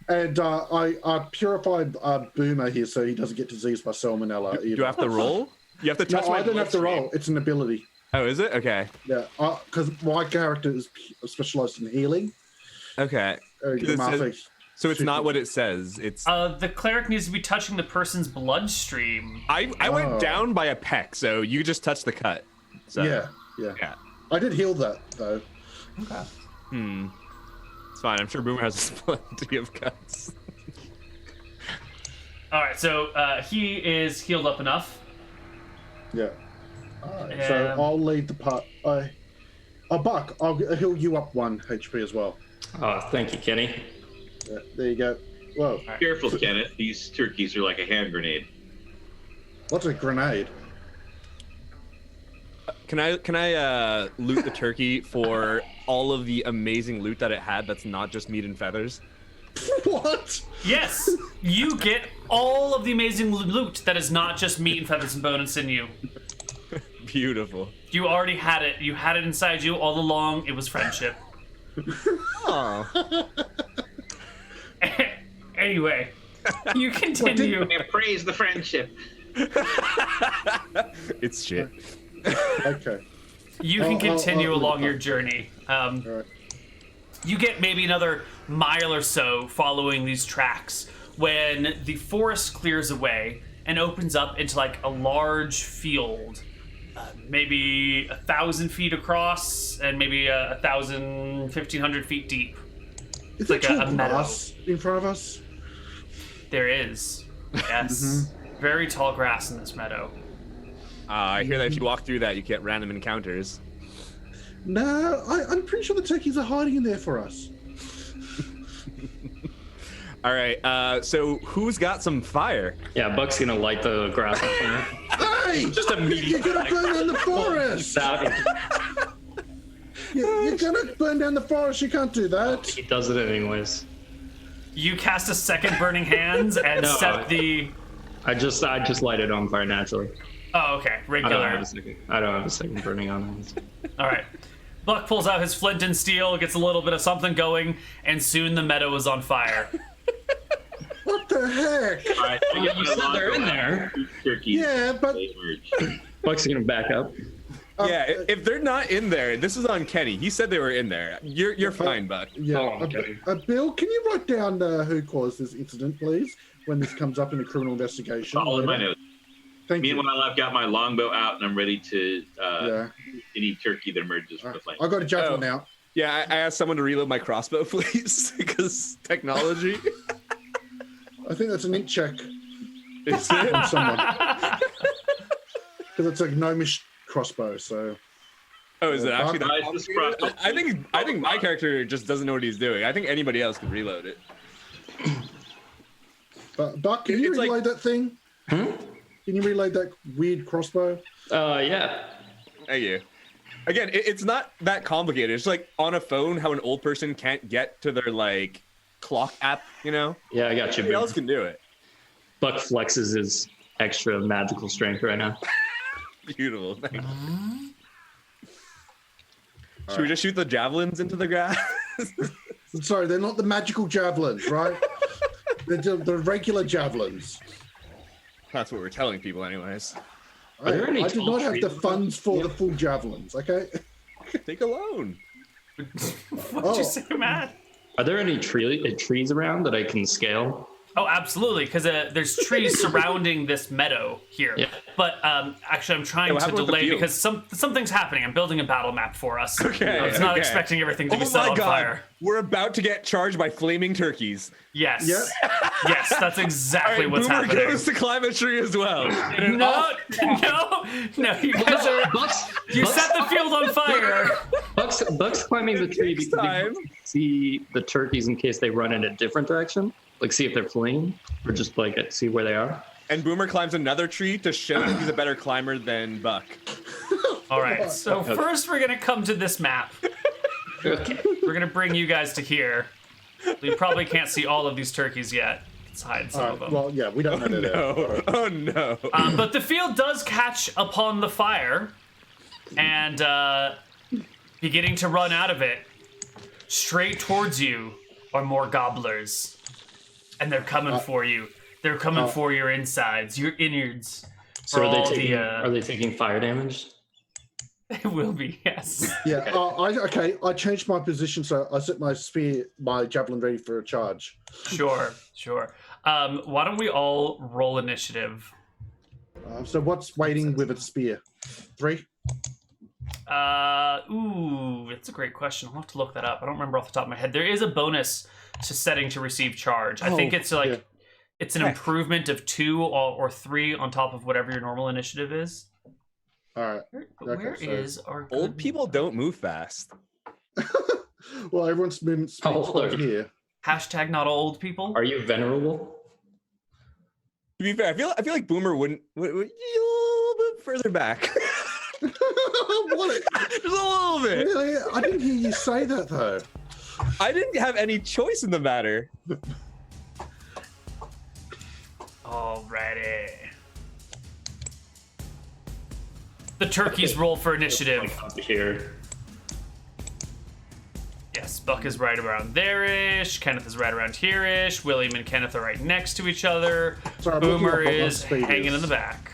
And I purified Boomer here so he doesn't get diseased by salmonella. Do you have to roll? You have to touch my I don't have to bloodstream. roll. It's an ability. Oh, is it? Okay. Yeah, because my character is specialized in healing. Okay. So it's not what it says. It's the cleric needs to be touching the person's bloodstream. I went down by a peck, so you just touched the cut. So. Yeah. I did heal that though. Okay. It's fine. I'm sure Boomer has plenty of cuts. All right, so he is healed up enough. Yeah. So I'll lead the part. Buck, I'll heal you up 1 HP as well. Oh, thank you, Kenny. Yeah, there you go. Whoa. Careful, Kenneth. These turkeys are like a hand grenade. What's a grenade? Can I loot the turkey for all of the amazing loot that it had that's not just meat and feathers? What? Yes, you get all of the amazing loot that is not just meat and feathers and bone and sinew. Beautiful. You already had it. You had it inside you all along. It was friendship. Oh. Anyway, you continue. I praise the friendship. It's shit. Okay. You can continue I'll along your journey. All right. You get maybe another mile or so following these tracks when the forest clears away and opens up into like a large field, maybe 1,000 feet across and maybe 1,500 feet deep. Is like there a meadow. grass in front of us? There is, yes, very tall grass in this meadow. I hear that if you walk through that, you get random encounters. No, I'm pretty sure the turkeys are hiding in there for us. All right, so who's got some fire? Yeah, Buck's gonna light the grass on fire. Hey! Just You're gonna burn down the forest! You're gonna burn down the forest, you can't do that. He does it anyways. You cast a second burning hands and No, set the... I just light it on fire naturally. Oh, okay, I regular. don't have a second burning on it. All right. Buck pulls out his flint and steel, gets a little bit of something going, and soon the meadow is on fire. What the heck? All right, You said they're in there. Turkeys. Yeah, but- They emerge. Buck's gonna back up. Yeah, if they're not in there, this is on Kenny. He said they were in there. You're fine, Buck. Yeah. Oh, okay. Bill, can you write down who caused this incident, please, when this comes up in a criminal investigation? All in my notes. Thank you. Meanwhile, I've got my longbow out and I'm ready to Yeah. any turkey that emerges from the flame. I got a javelin now. Yeah, I asked someone to reload my crossbow, please, because technology. I think that's an int check Is it? from someone. Because it's a gnomish crossbow, so. Oh, is it actually that Guys, this complicated? crossbow- I think my character just doesn't know what he's doing. I think anybody else could reload it. But Buck, can you It's like- reload that thing? Can you reload that weird crossbow? Yeah. Thank you. Again, it's not that complicated. It's like on a phone, how an old person can't get to their like clock app, you know? Yeah, I got you. Anybody else can do it. Buck flexes his extra magical strength right now. Beautiful. Thanks. Should we just shoot the javelins into the grass? I'm sorry, they're not the magical javelins, right? They're the regular javelins. That's what we're telling people, anyways. Are there any I did tall not have the trees? funds for the full javelins, okay? Take a loan. What'd you say, Matt? Are there any trees around that I can scale? Oh, absolutely, because there's trees surrounding this meadow here. Yeah. But actually, I'm trying what to happened with the delay field? because something's happening. I'm building a battle map for us. Okay, I was not okay. expecting everything to Oh be set my on god, fire. we're about to get charged by flaming turkeys. Yes. Yeah. Yes, that's exactly what's Boomer happening. goes to climb a tree as well. No, you guys are. You set the field on fire. Buck's climbing the tree Next because he time. wants to see the turkeys in case they run in a different direction. Like see if they're fleeing, or just like see where they are. And Boomer climbs another tree to show that he's a better climber than Buck. All right. So first, we're gonna come to this map. Okay. We're gonna bring you guys to here. You probably can't see all of these turkeys yet. Let's hide some of them. Well, yeah, we don't know they're there. No. Oh no. But the field does catch upon the fire, and beginning to run out of it. Straight towards you are more gobblers, and they're coming for you. They're coming for your insides, your innards. So for are all are they taking fire damage? They will be, yes. Yeah, I changed my position, so I set my javelin ready for a charge. Sure. Why don't we all roll initiative? So what's waiting with a spear? 3? It's a great question. I'll have to look that up. I don't remember off the top of my head. There is a bonus to setting to receive charge. I think it's like yeah. it's an improvement of 2 or 3 on top of whatever your normal initiative is. All right. Where Okay, is so our Old good- people don't move fast. Well, everyone's movement speed How old are you? here. Hashtag not all old people? Are you venerable? To be fair, I feel like Boomer would you a little bit further back. What? Just a little bit. Really? I didn't hear you say that though. I didn't have any choice in the matter. Alrighty. The turkeys roll for initiative. Like up here. Yes, Buck is right around there-ish. Kenneth is right around here-ish. William and Kenneth are right next to each other. Sorry, I'm looking Boomer up what my is speed hanging is. in the back.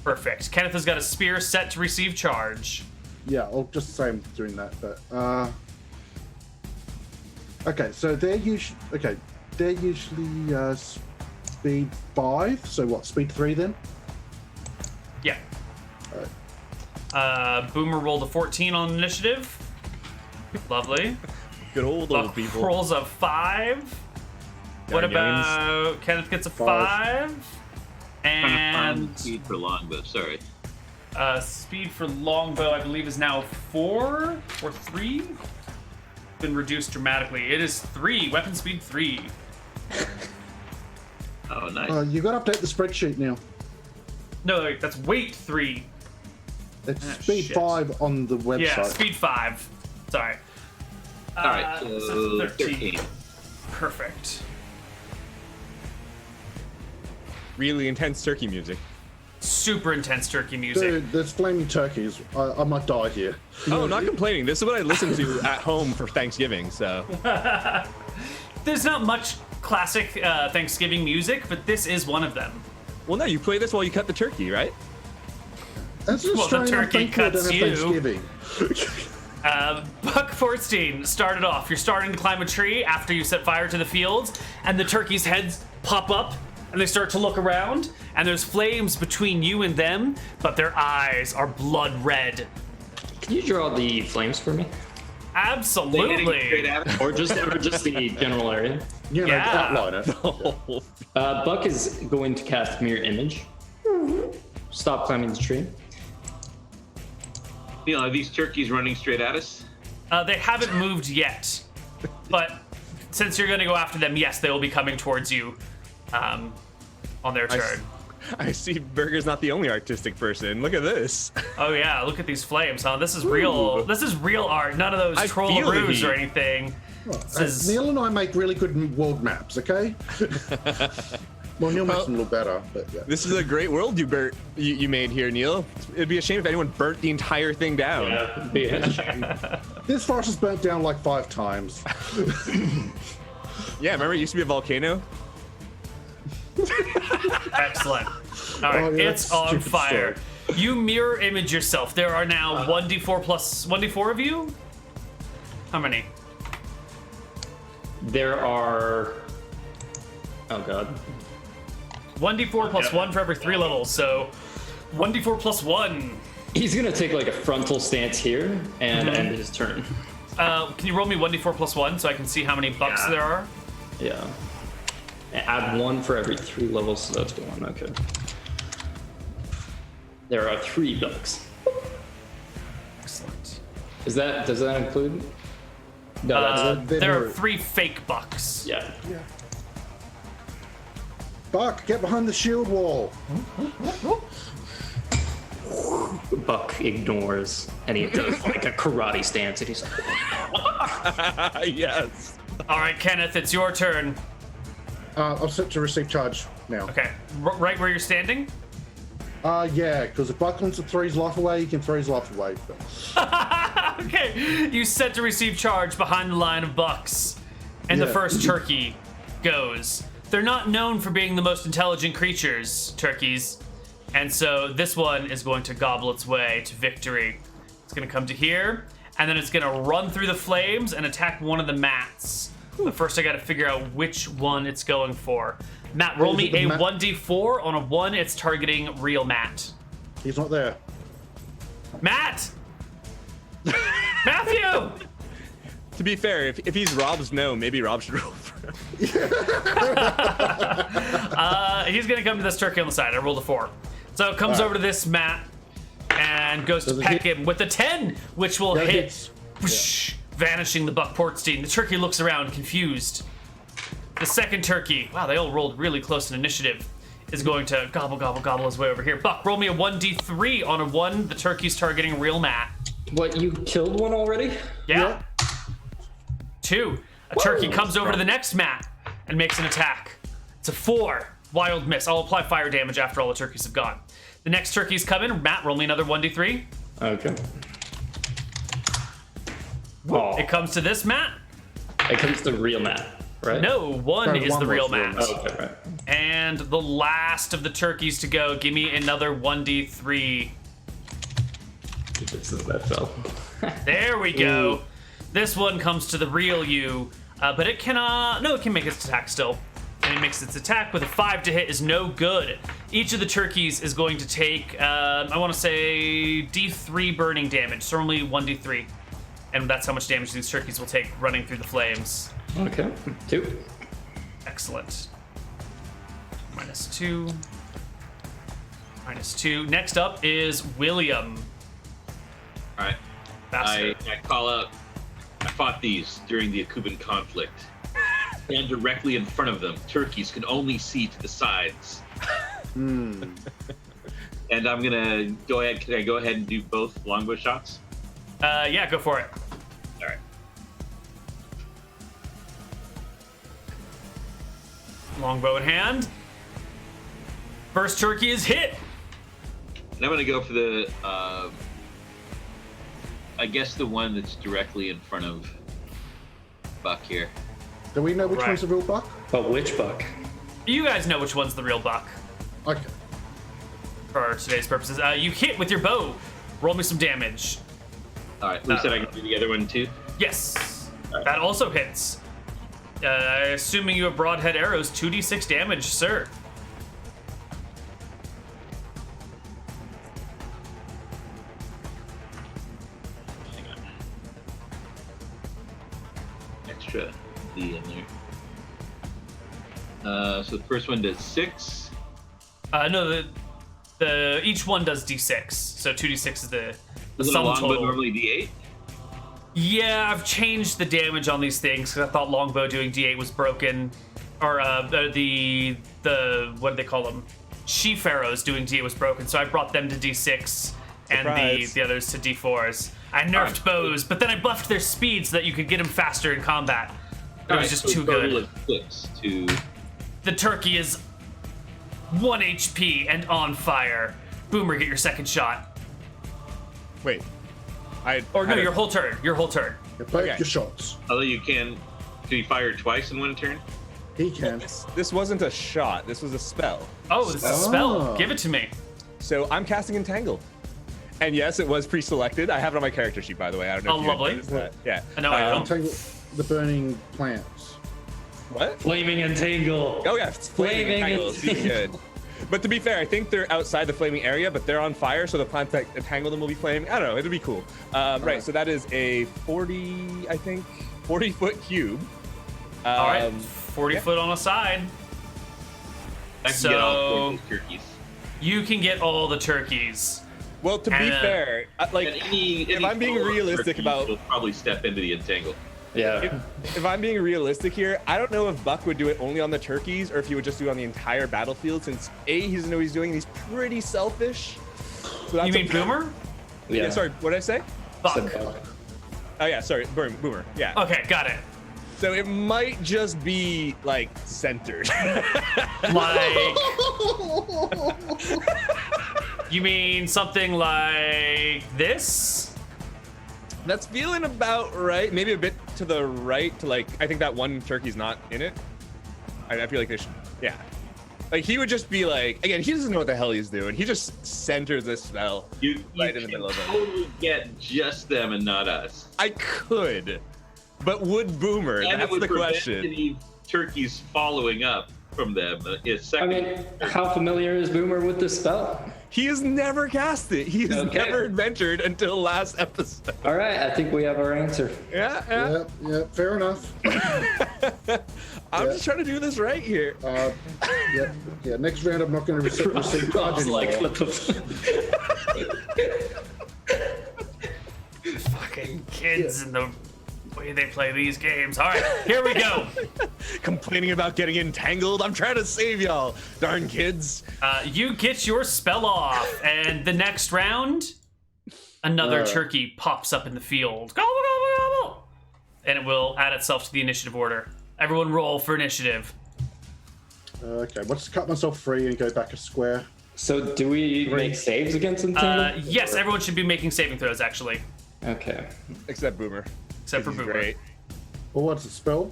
Perfect. Kenneth has got a spear set to receive charge. Yeah, I'll just say I'm doing that, but okay, so they're usually speed 5. So what? Speed 3 then? Yeah. Boomer rolled a 14 on initiative. Lovely. Good old Buck people. rolls a 5. What Youngins. about Kenneth gets a 5? And Speed for longbow. Sorry. speed for longbow, I believe, is now 4 or 3. Been reduced dramatically. It is 3. Weapon speed 3. Oh, nice. You got to update the spreadsheet now. No, wait, that's weight 3. It's Ah, speed shit. 5 on the website. Yeah, speed 5. Sorry. All right, so that's 13. Perfect. Really intense turkey music. Super intense turkey music. Dude, there's flaming turkeys. I might die here. Oh, not complaining. This is what I listen to at home for Thanksgiving, so. There's not much classic Thanksgiving music, but this is one of them. Well, no, you play this while you cut the turkey, right? That's Well, the Australian. I'm turkey thankful I don't cuts have you. Thanksgiving. Buck Forstein started off. You're starting to climb a tree after you set fire to the fields, and the turkeys' heads pop up, and they start to look around, and there's flames between you and them, but their eyes are blood red. Can you draw the flames for me? Absolutely. Or just the general area? You know, Yeah. outline it. Buck is going to cast Mirror Image. Stop climbing the tree. Neal, are these turkeys running straight at us? They haven't moved yet, but since you're going to go after them, yes, they will be coming towards you on their turn. I see Burger's not the only artistic person. Look at this. Oh yeah, look at these flames, huh? This is real. Ooh. This is real art. None of those I troll feel the roos heat. or anything. This is- Neil and I make really good world maps, okay? Well, Neil makes them look better, but yeah. This is a great world you made here, Neil. It'd be a shame if anyone burnt the entire thing down. Yeah, be a shame. This forest has burnt down like 5 times. Yeah, remember it used to be a volcano? Excellent. All right, Oh, yeah, it's that's on stupid fire. You mirror image yourself. There are now 1d4 plus 1d4 of you. How many? There are. Oh god. 1d4 plus 1 for every 3 levels. So 1d4 plus 1. He's gonna take like a frontal stance here and end his turn. Can you roll me 1d4 plus 1 so I can see how many bucks Yeah. there are? Yeah. And add 1 for every 3 levels, so that's 1. Okay. There are 3 bucks. Excellent. Does that include? No, that's it. There are 3 fake bucks. Yeah. Buck, get behind the shield wall. Buck ignores, and he does like a karate stance, and he's like, Yes. All right, Kenneth, it's your turn. I'll set to receive charge now. Okay, right where you're standing. Yeah, because if Buck wants to throw his life away, he can throw his life away. Okay, you set to receive charge behind the line of bucks, and the Yeah. first turkey goes. They're not known for being the most intelligent creatures, turkeys, and so this one is going to gobble its way to victory. It's going to come to here, and then it's going to run through the flames and attack one of the mats. But first, I got to figure out which one it's going for. Matt, roll me a 1d4. On a 1, it's targeting real Matt. He's not there. Matt! Matthew! To be fair, if he's Rob's no, maybe Rob should roll for him. He's gonna come to this turkey on the side. I rolled a 4. So it comes over to this Matt and goes to Does it peck hit? him with a 10, which will That hit. hits. Whoosh, vanishing the Buck Portstein. The turkey looks around, confused. The second turkey, wow, they all rolled really close in initiative, is going to gobble his way over here. Buck, roll me a 1d3. On a 1, the turkey's targeting real Matt. "What? You killed one already?" Yeah. 2. A turkey comes over to the next Matt and makes an attack. It's a 4. Wild miss. I'll apply fire damage after all the turkeys have gone. The next turkey's coming. Matt, roll me another 1d3. Okay. Oh, It comes to this Matt. it comes to real Matt, right? No, 1 No, is 1 the real was real Matt. Matt. Oh, okay, right. And the last of the turkeys to go. Give me another 1d3. That fell. There we go. This one comes to the real you, but it cannot. No, it can make its attack still. And it makes its attack with a 5 to hit is no good. Each of the turkeys is going to take, I want to say, d3 burning damage. So only 1d3. And that's how much damage these turkeys will take running through the flames. Okay. 2. Excellent. -2. -2. Next up is William. All right. Bastard. I call out. I fought these during the Akuban conflict. Stand directly in front of them. Turkeys can only see to the sides. And I'm gonna go ahead. Can I go ahead and do both longbow shots? Yeah, go for it. All right. Longbow in hand. First turkey is hit. And I'm gonna go for the. I guess the one that's directly in front of Buck here. Do we know which Right. one's the real Buck? But which Buck? You guys know which one's the real Buck. Okay. for today's purposes. You hit with your bow. Roll me some damage. All right. Who said I could do the other one too? Yes. Alright. That also hits. Assuming you have broadhead arrows, 2d6 damage, sir. Hang on. Extra D in there. So the first one does 6. No, the each one does d6, so 2d6 is the Isn't a sum longbow total. normally D8? Yeah, I've changed the damage on these things because I thought longbow doing d8 was broken, or the what do they call them? Sheaf arrows doing d8 was broken, so I brought them to d6 and Surprise. the others to d4s. I nerfed bows, but then I buffed their speed so that you could get them faster in combat. It was just too total good. of 6 to. The turkey is 1 HP and on fire. Boomer, get your second shot. Wait. Or no, your whole turn. Your whole turn. You play Okay. your shots. Although you can you fire twice in one turn? He can. This wasn't a shot. This was a spell. Oh, this is a spell. Oh. Give it to me. So I'm casting Entangle. And yes, it was pre-selected. I have it on my character sheet, by the way. I don't know Oh, if you lovely. noticed that. Yeah. I know I don't. Entangle the burning plants. What? Flaming Entangle. Oh yeah, it's flaming Flaming entangles. Be good. But to be fair, I think they're outside the flaming area, but they're on fire, so the plants that entangle them will be flaming. I don't know. It'll be cool. Right. So that is a 40-foot cube. All right, 40 yeah. foot on a side. I can get all So- 4 of these turkeys. You can get all the turkeys. Well, to be And, fair, like And any if I'm being follower realistic turkey about will probably step into the entangle. Yeah. if I'm being realistic here, I don't know if Buck would do it only on the turkeys or if he would just do it on the entire battlefield. Since he doesn't know what he's doing, and he's pretty selfish. So that's You mean a- Boomer? Yeah. Sorry, what did I say? Fuck. Oh yeah, sorry, Boomer. Yeah. Okay, got it. So it might just be like centered. Like, you mean something like this? That's feeling about right. Maybe a bit to the right. To like, I think that one turkey's not in it. I feel like they should. Yeah. Like he would just be like, again, he doesn't know what the hell he's doing. He just centers this spell You right in the can middle of it. totally get just them and not us. I could, but would Boomer? And it That's would the prevent question. any turkeys following up from them a I second. mean, how familiar is Boomer with this spell? He has never cast it. He has Okay. never adventured until last episode. All right, I think we have our answer. Yeah. Yeah, fair enough. I'm just trying to do this right here. Yeah. Next round, I'm not going to receive cards Rob's like, anymore. what the Fucking kids and the way they play these games. All right, here we go. Complaining about getting entangled. I'm trying to save y'all. Darn kids. You get your spell off, and the next round, another turkey pops up in the field. Gobble, gobble, gobble. And it will add itself to the initiative order. Everyone roll for initiative. Okay, let's cut myself free and go back a square. So do we make saves against Entangle? Yes, everyone should be making saving throws, actually. Okay. Except Boomer. Except for 'Cause he's Boomer. Great. Well, what's the spell?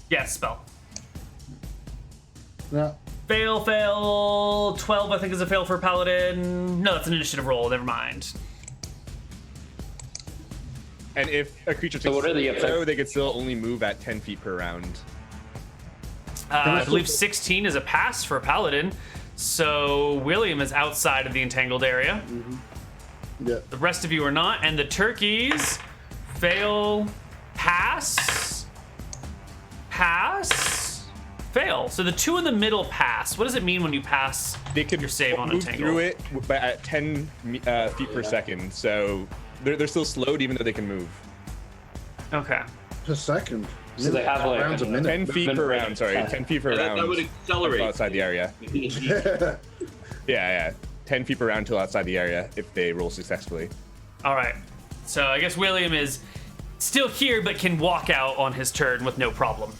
Yes, spell. No. Fail. 12, I think, is a fail for Paladin. No, that's an initiative roll. Never mind. And if a creature takes what are the effects? they could still only move at 10 feet per round. I believe 16 is a pass for Paladin. So William is outside of the entangled area. Yeah. The rest of you are not. And the turkeys fail, pass, fail. So the two in the middle pass. What does it mean when you pass They could your save on move entangle? through it at 10 feet per second. So they're still slowed even though they can move. Okay. Per second. So they have like rounds a minute. 10 feet per round, sorry. 10 feet per And round. that would accelerate outside the area. Yeah. 10 feet per round till outside the area if they roll successfully. All right. So I guess William is still here, but can walk out on his turn with no problem.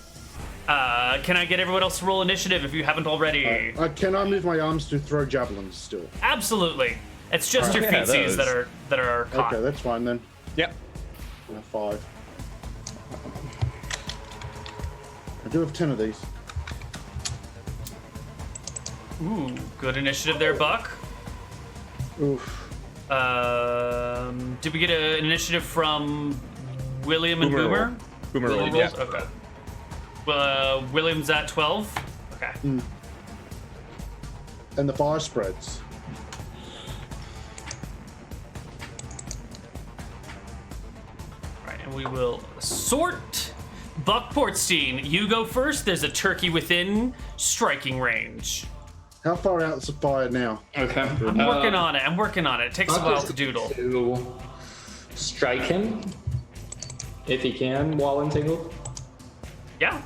Can I get everyone else to roll initiative if you haven't already? Can I move my arms to throw javelins still? Absolutely. It's just your Yeah, feetsies those. that are caught. Okay, that's fine then. Yep. 5. I do have 10 of these. Ooh, good initiative there, Buck. Oof. Did we get an initiative from William and Boomer? Boomer Boomer rolled, yeah. rolls? Okay. William's at 12. Okay. And the fire spreads. Right, and we will sort. Buck Portstein, you go first. There's a turkey within striking range. How far out is the fire now? Okay. I'm working on it. It takes a while to doodle. To strike him, if he can, while entangled. Yeah.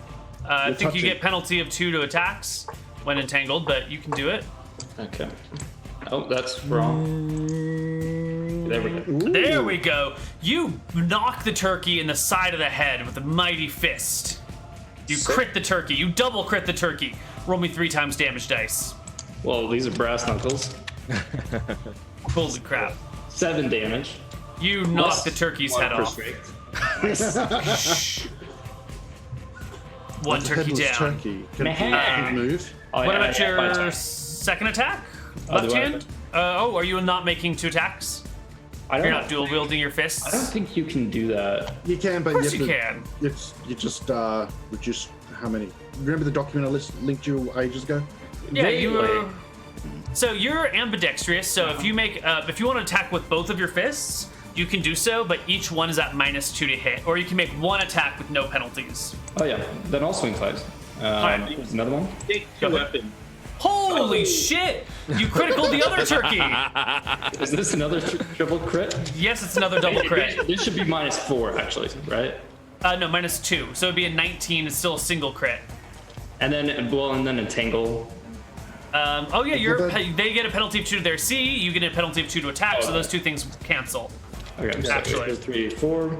I think you touching. get penalty of 2 to attacks when entangled, but you can do it. Okay. Oh, that's wrong. There we go. There we go. You knock the turkey in the side of the head with a mighty fist. You crit the turkey. You double crit the turkey. Roll me 3 times damage dice. Well, these are brass knuckles. Holy crap. 7 damage. You knock Plus the turkey's 1 head per off. strength. One The turkey headless down. turkey. Can Meh. he move? Oh, What yeah, about yeah, my your turn. second attack? do Left I? hand? Are you not making 2 attacks? I You're don't, not dual wielding your I don't fists? think you can do that. You can, but Of course you you have can. to, you just reduce how many. Remember the document I linked you ages ago? Yeah, you Vaguely. were. So you're ambidextrous. So if you make, if you want to attack with both of your fists, you can do so. But each one is at -2 to hit, or you can make 1 attack with no penalties. Oh yeah, then I'll swing twice. right. Here's another one. Take 2 weapons. Holy shit! You critical the other turkey. Is this another triple crit? Yes, it's another double crit. This should be -4 actually, right? No, -2. So it'd be a 19. It's still a single crit. And then entangle. Oh yeah, Well, they get a penalty of 2 to their C. You get a penalty of 2 to attack. So Okay. those 2 things cancel. Okay, so Actually. 3, 4.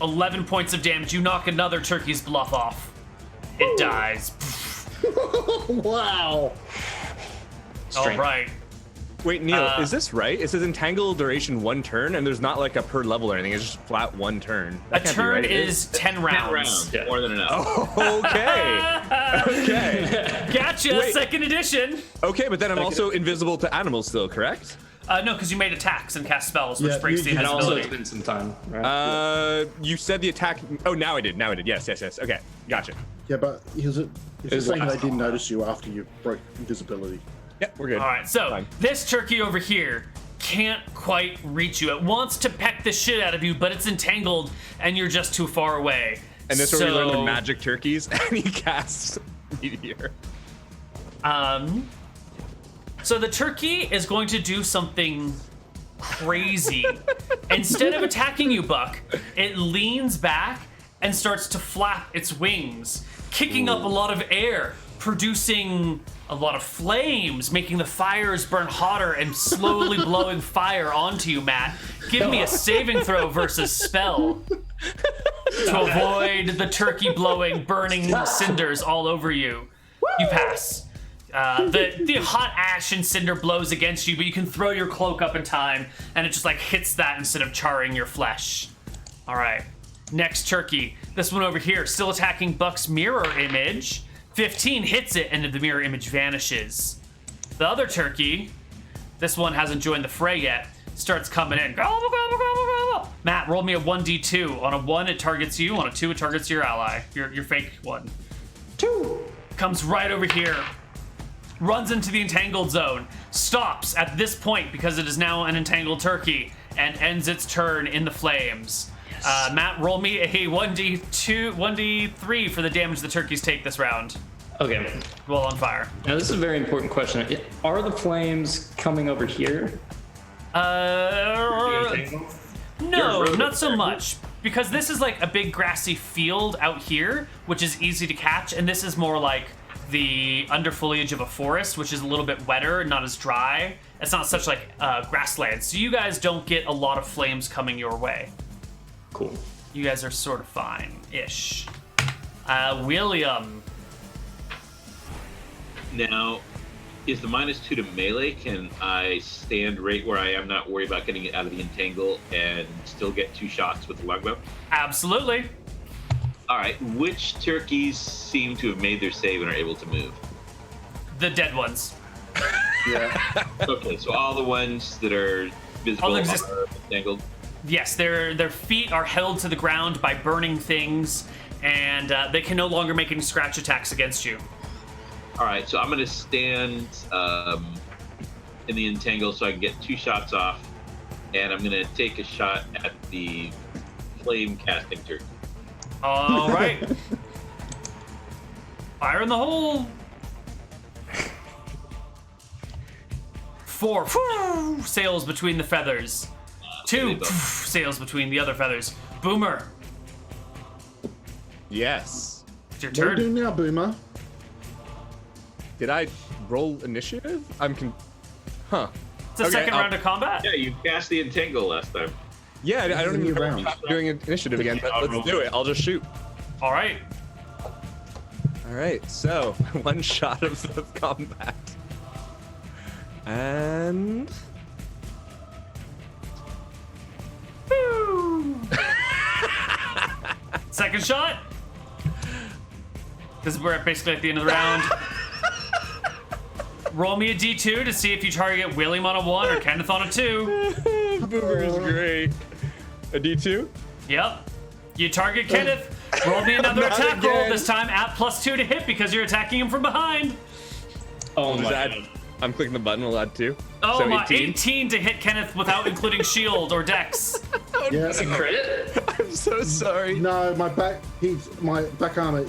11 points of damage. You knock another turkey's bluff off. It dies. Wow. All Strength. right. Wait, Neal, Uh, is this right? It says entangle duration 1 turn, and there's not like a per level or anything. It's just flat 1 turn. A That can't be turn right, is 10 rounds. 10 rounds. Yeah. More than enough. Okay. Okay. Gotcha. Wait. Second edition. Okay, but then I'm also invisible to animals still, correct? No, because you made attacks and cast spells, which Yeah, breaks the you- And also it's invisibility. been some time, right? You said the attack. Oh, now I did. Now I did. Yes. Okay. Gotcha. Yeah, but here's it. It's It's saying like- they didn't notice you after you broke invisibility. Yep, we're good. All right, so Fine. this turkey over here can't quite reach you. It wants to peck the shit out of you, but it's entangled and you're just too far away. And this is where we learn the So, magic turkeys, and he casts meteor. So the turkey is going to do something crazy. Instead of attacking you, Buck, it leans back and starts to flap its wings, kicking up a lot of air, producing a lot of flames, making the fires burn hotter and slowly blowing fire onto you, Matt. Give me a saving throw versus spell to avoid the turkey blowing, burning cinders all over you. You pass. The hot ash and cinder blows against you, but you can throw your cloak up in time, and it just like hits that instead of charring your flesh. All right, next turkey. This one over here, still attacking Buck's mirror image. 15 hits it, and the mirror image vanishes. The other turkey, this one hasn't joined the fray yet, starts coming in. Gobble, gobble, gobble, gobble. Matt, roll me a 1d2. On a 1, it targets you. On a 2, it targets your ally, your fake one. 2 comes right over here. Runs into the entangled zone, stops at this point because it is now an entangled turkey, and ends its turn in the flames. Matt, roll me a 1d3 for the damage the turkeys take this round Okay. while on fire. Now this is a very important question. Are the flames coming over here? No, not so much. Because this is like a big grassy field out here, which is easy to catch, and this is more like the underfoliage of a forest, which is a little bit wetter, not as dry. It's not such like grassland. So you guys don't get a lot of flames coming your way. Cool. You guys are sort of fine-ish. William. Now, is the -2 to melee? Can I stand right where I am, not worry about getting it out of the entangle, and still get 2 shots with the longbow? Absolutely. All right. Which turkeys seem to have made their save and are able to move? The dead ones. Yeah. Okay, so all the ones that are visible are entangled. Yes, their feet are held to the ground by burning things, and they can no longer make any scratch attacks against you. All right, so I'm going to stand in the entangle so I can get 2 shots off, and I'm going to take a shot at the flame casting turkey. All right. Fire in the hole. 4 sails between the feathers. 2 sails between the other feathers. Boomer, Yes. it's your What are you turn. doing now, Boomer? Did I roll initiative? Huh. It's the Okay, second round of combat. Yeah, you cast the entangle last time. Yeah, I don't is a even new remember round. doing an initiative again, but let's do it. I'll just shoot. All right. All right, so 1 shot of combat. And... Second shot. Because we're basically at the end of the round. Roll me a d2 to see if you target William on a 1 or Kenneth on a 2. Boomer is great. A D2? Yep. You target Kenneth. Roll me another Not attack roll. again. This time at +2 to hit because you're attacking him from behind. Oh Does my that- god. I'm clicking the button, will add 2. Oh So my! 18. 18 to hit Kenneth without including shield or dex. Yeah. That's a crit? I'm so sorry. No, my back armor.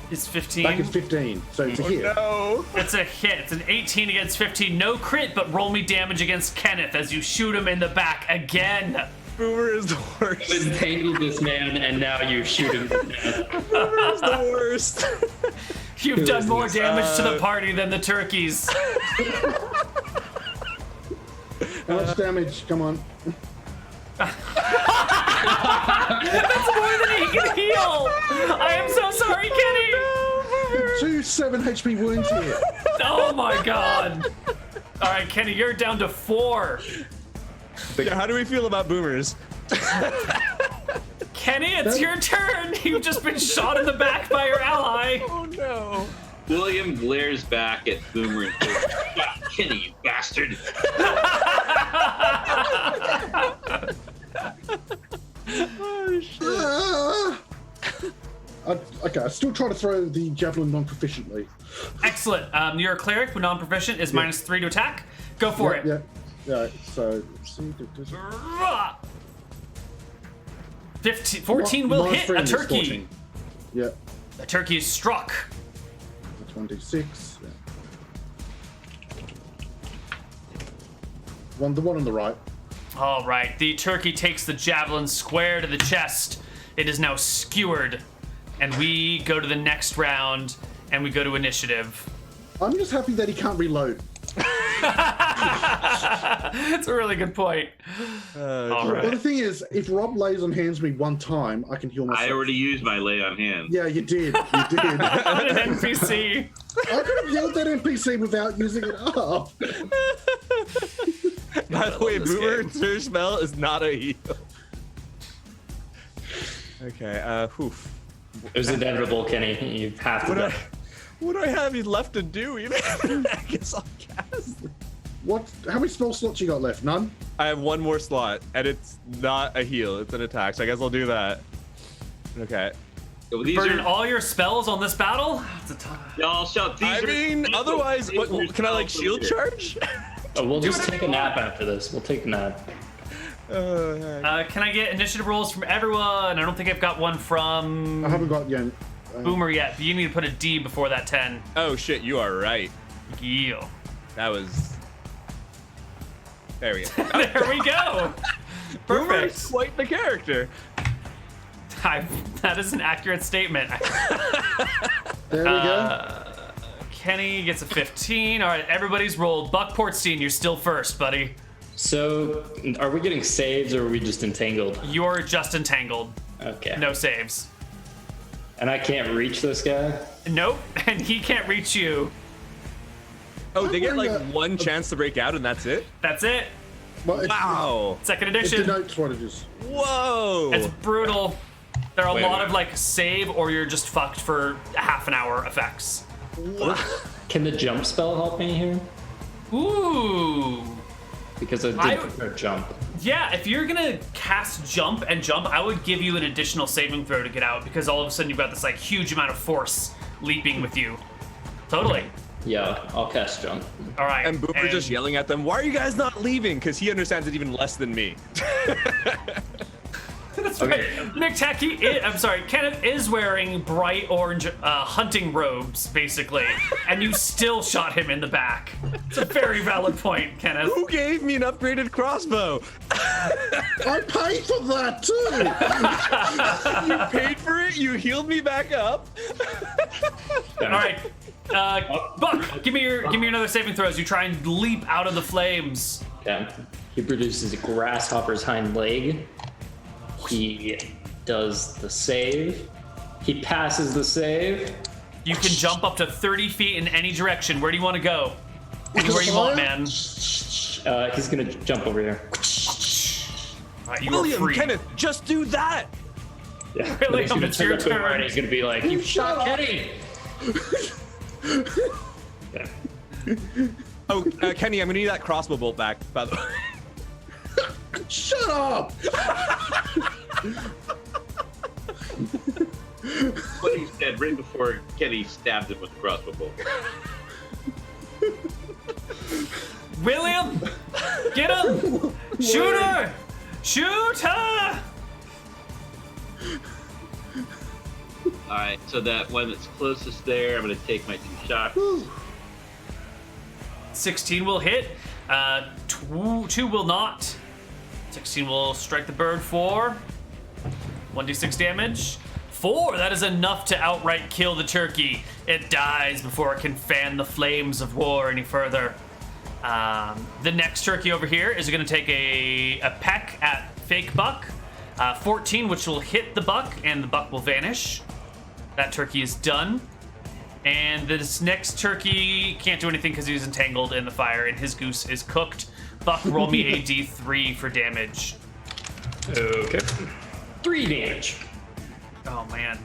It's 15. Back is 15, so it's a hit. No. It's a hit. It's an 18 against 15. No crit, but roll me damage against Kenneth as you shoot him in the back again. Boomer is the worst. You entangled this man, and now you shoot him to death. Boomer is the worst. You've done more damage to the party than the turkeys. How much damage? Come on. That's more than he can heal. I am so sorry, Kenny. 2 7 HP wounds here. Oh my god. All right, Kenny, you're down to 4. Yeah, how do we feel about boomers? Kenny, it's your turn. You've just been shot in the back by your ally. Oh no. William glares back at Boomer and says, "Ah, Kenny, you bastard." Oh shit. Okay, I still try to throw the javelin non-proficiently. Excellent. You're a cleric, but non-proficient is -3 to attack. Go for it. Yeah. So, let's see. 14 will Minus hit 3 a is turkey. 14. Yeah, A turkey is struck. that's 1d6. Yeah. The one on the right. All right, the turkey takes the javelin square to the chest. It is now skewered, and we go to the next round, and we go to initiative. I'm just happy that he can't reload. That's a really good point. All Well, the right. thing is, if Rob lays on hands me one time, I can heal myself. I already used my lay on hands. Yeah, you did. You did. On an NPC. I could have healed that NPC without using it up. By the way, Boomer's first spell is not a heal. Okay, oof. It was inevitable, Kenny. You have to die. What do I have left to do even? I guess I'll cast. What? How many spell slots you got left? None? I have 1 more slot, and it's not a heal, it's an attack, so I guess I'll do that. Okay. So these Burn are, all your spells on this battle? It's a ton. y'all shout, these I are- mean, these are- otherwise, these are can I like spells shield over here. charge? Oh, we'll just take a nap after this. We'll take a nap. Can I get initiative rolls from everyone? I don't think I've got one from I haven't got yet. Boomer yet. But you need to put a D before that 10. Oh shit, you are right. Yeah. That was. There we go. There we go. Boomer's Perfect. quite the character. That is an accurate statement. There we go. Kenny gets a 15. All right, everybody's rolled. Buck Portstein, you're still first, buddy. So, are we getting saves or are we just entangled? You're just entangled. Okay. No saves. And I can't reach this guy? Nope, and he can't reach you. Oh, they get like wearing a- 1 chance to break out, and that's it. That's it. Well, Wow. Second it edition. denotes what it is. Whoa. It's brutal. There are a Wait, lot wait. of like save or you're just fucked for half an hour effects. Can the jump spell help me here? Ooh. Because I did jump. Yeah, if you're gonna cast jump, I would give you an additional saving throw to get out because all of a sudden you've got this like huge amount of force leaping with you. Totally. Yeah, I'll cast jump. All right. And Boomer just yelling at them, why are you guys not leaving? Because he understands it even less than me. That's right. Kenneth is wearing bright orange hunting robes, basically, and you still shot him in the back. It's a very valid point, Kenneth. Who gave me an upgraded crossbow? I paid for that too. You paid for it? You healed me back up? All right. Buck, give me another saving throw as you try and leap out of the flames. Okay. He produces a grasshopper's hind leg. He does the save. He passes the save. You can jump up to 30 feet in any direction. Where do you want to go? Anywhere you want, man. He's gonna jump over here. All right, you William, are free. Kenneth, just do that. Yeah. Really? He's gonna It's your turn up turn. and he's gonna be like, "You shot Kenny." Yeah. Oh, Kenny, I'm gonna need that crossbow bolt back, by the way. Shut up! What he said right before Kenny stabbed him with the crossbow bolt. William, get him! Shoot her! Shoot her! Alright, so that one that's closest there, I'm going to take my 2 shots. 16 will hit. 2 will not. 16 will strike the bird for 1d6 damage. 4, that is enough to outright kill the turkey. It dies before it can fan the flames of war any further. The next turkey over here is going to take a peck at fake buck. 14, which will hit the buck, and the buck will vanish. That turkey is done. And this next turkey can't do anything because he's entangled in the fire, and his goose is cooked. Buck, roll me a d3 for damage. Okay. 3 damage. Oh, man.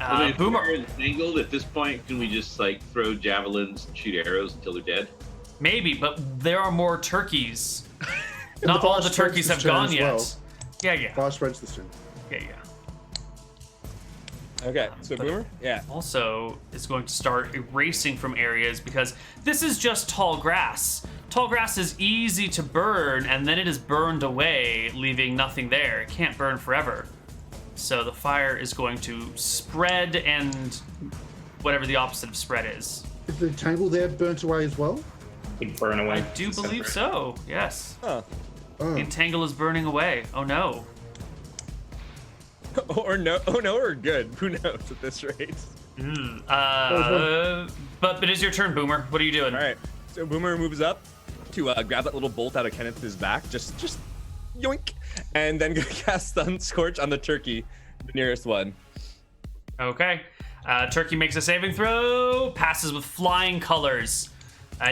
If Boomer. they're entangled at this point, can we just like throw javelins and shoot arrows until they're dead? Maybe, but there are more turkeys. Not the all fire the turkeys have spreads this turn gone as yet. well. Yeah. Fire spreads this turn. Yeah. Okay, so Boomer? Yeah. Also is going to start erasing from areas because this is just tall grass. Tall grass is easy to burn, and then it is burned away, leaving nothing there. It can't burn forever. So the fire is going to spread, and whatever the opposite of spread is. Is the table there burnt away as well? He'd burn away. I do believe so, yes. Huh. Oh. The entangle is burning away. Oh no. Or no, or good. Who knows at this rate? But it is your turn, Boomer. What are you doing? All right, so Boomer moves up to grab that little bolt out of Kenneth's back, just yoink, and then go cast Stun Scorch on the turkey, the nearest one. Okay. Turkey makes a saving throw, passes with flying colors.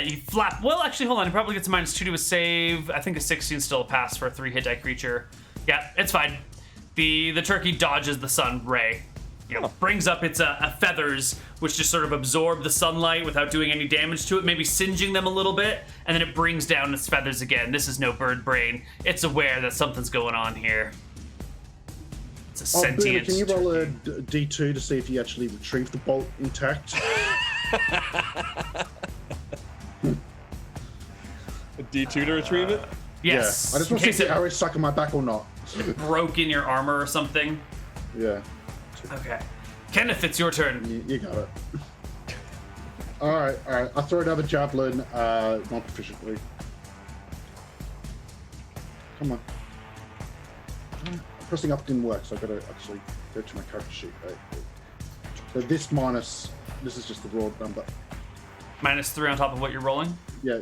You flap. Well, actually, hold on. He probably gets a -2 to a save. I think a 16 still a pass for a 3-hit die creature. Yeah, it's fine. The turkey dodges the sun ray. Brings up its feathers, which just sort of absorb the sunlight without doing any damage to it, maybe singeing them a little bit, and then it brings down its feathers again. This is no bird brain. It's aware that something's going on here. It's a sentient. Can you roll a D2 to see if you actually retrieve the bolt intact? A D2 to retrieve it? Yes. Yeah. I just in want to see if case the it arrow stuck in my back or not. broke in your armor or something. Yeah. Okay. Kenneth, it's your turn. You got it. All right. I throw another javelin non-proficiently. Come on. Pressing up didn't work, so I've got to actually go to my character sheet. Right? So this is just the raw number. -3 on top of what you're rolling. Yeah.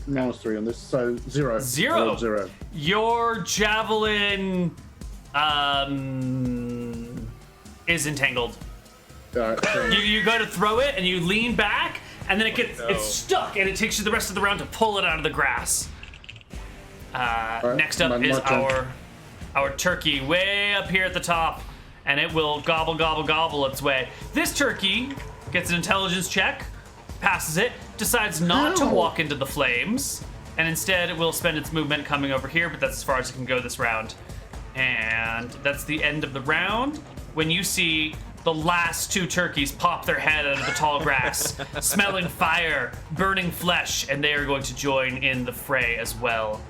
-3 on this, so 0. Zero. Rolled 0. Your javelin is entangled. All right. So, You go to throw it and you lean back, and then it's stuck, and it takes you the rest of the round to pull it out of the grass. Next up is our turkey way up here at the top, and it will gobble its way. This turkey gets an intelligence check, passes it, decides not to walk into the flames, and instead it will spend its movement coming over here, but that's as far as it can go this round. And that's the end of the round. When you see the last 2 turkeys pop their head out of the tall grass, smelling fire, burning flesh, and they are going to join in the fray as well.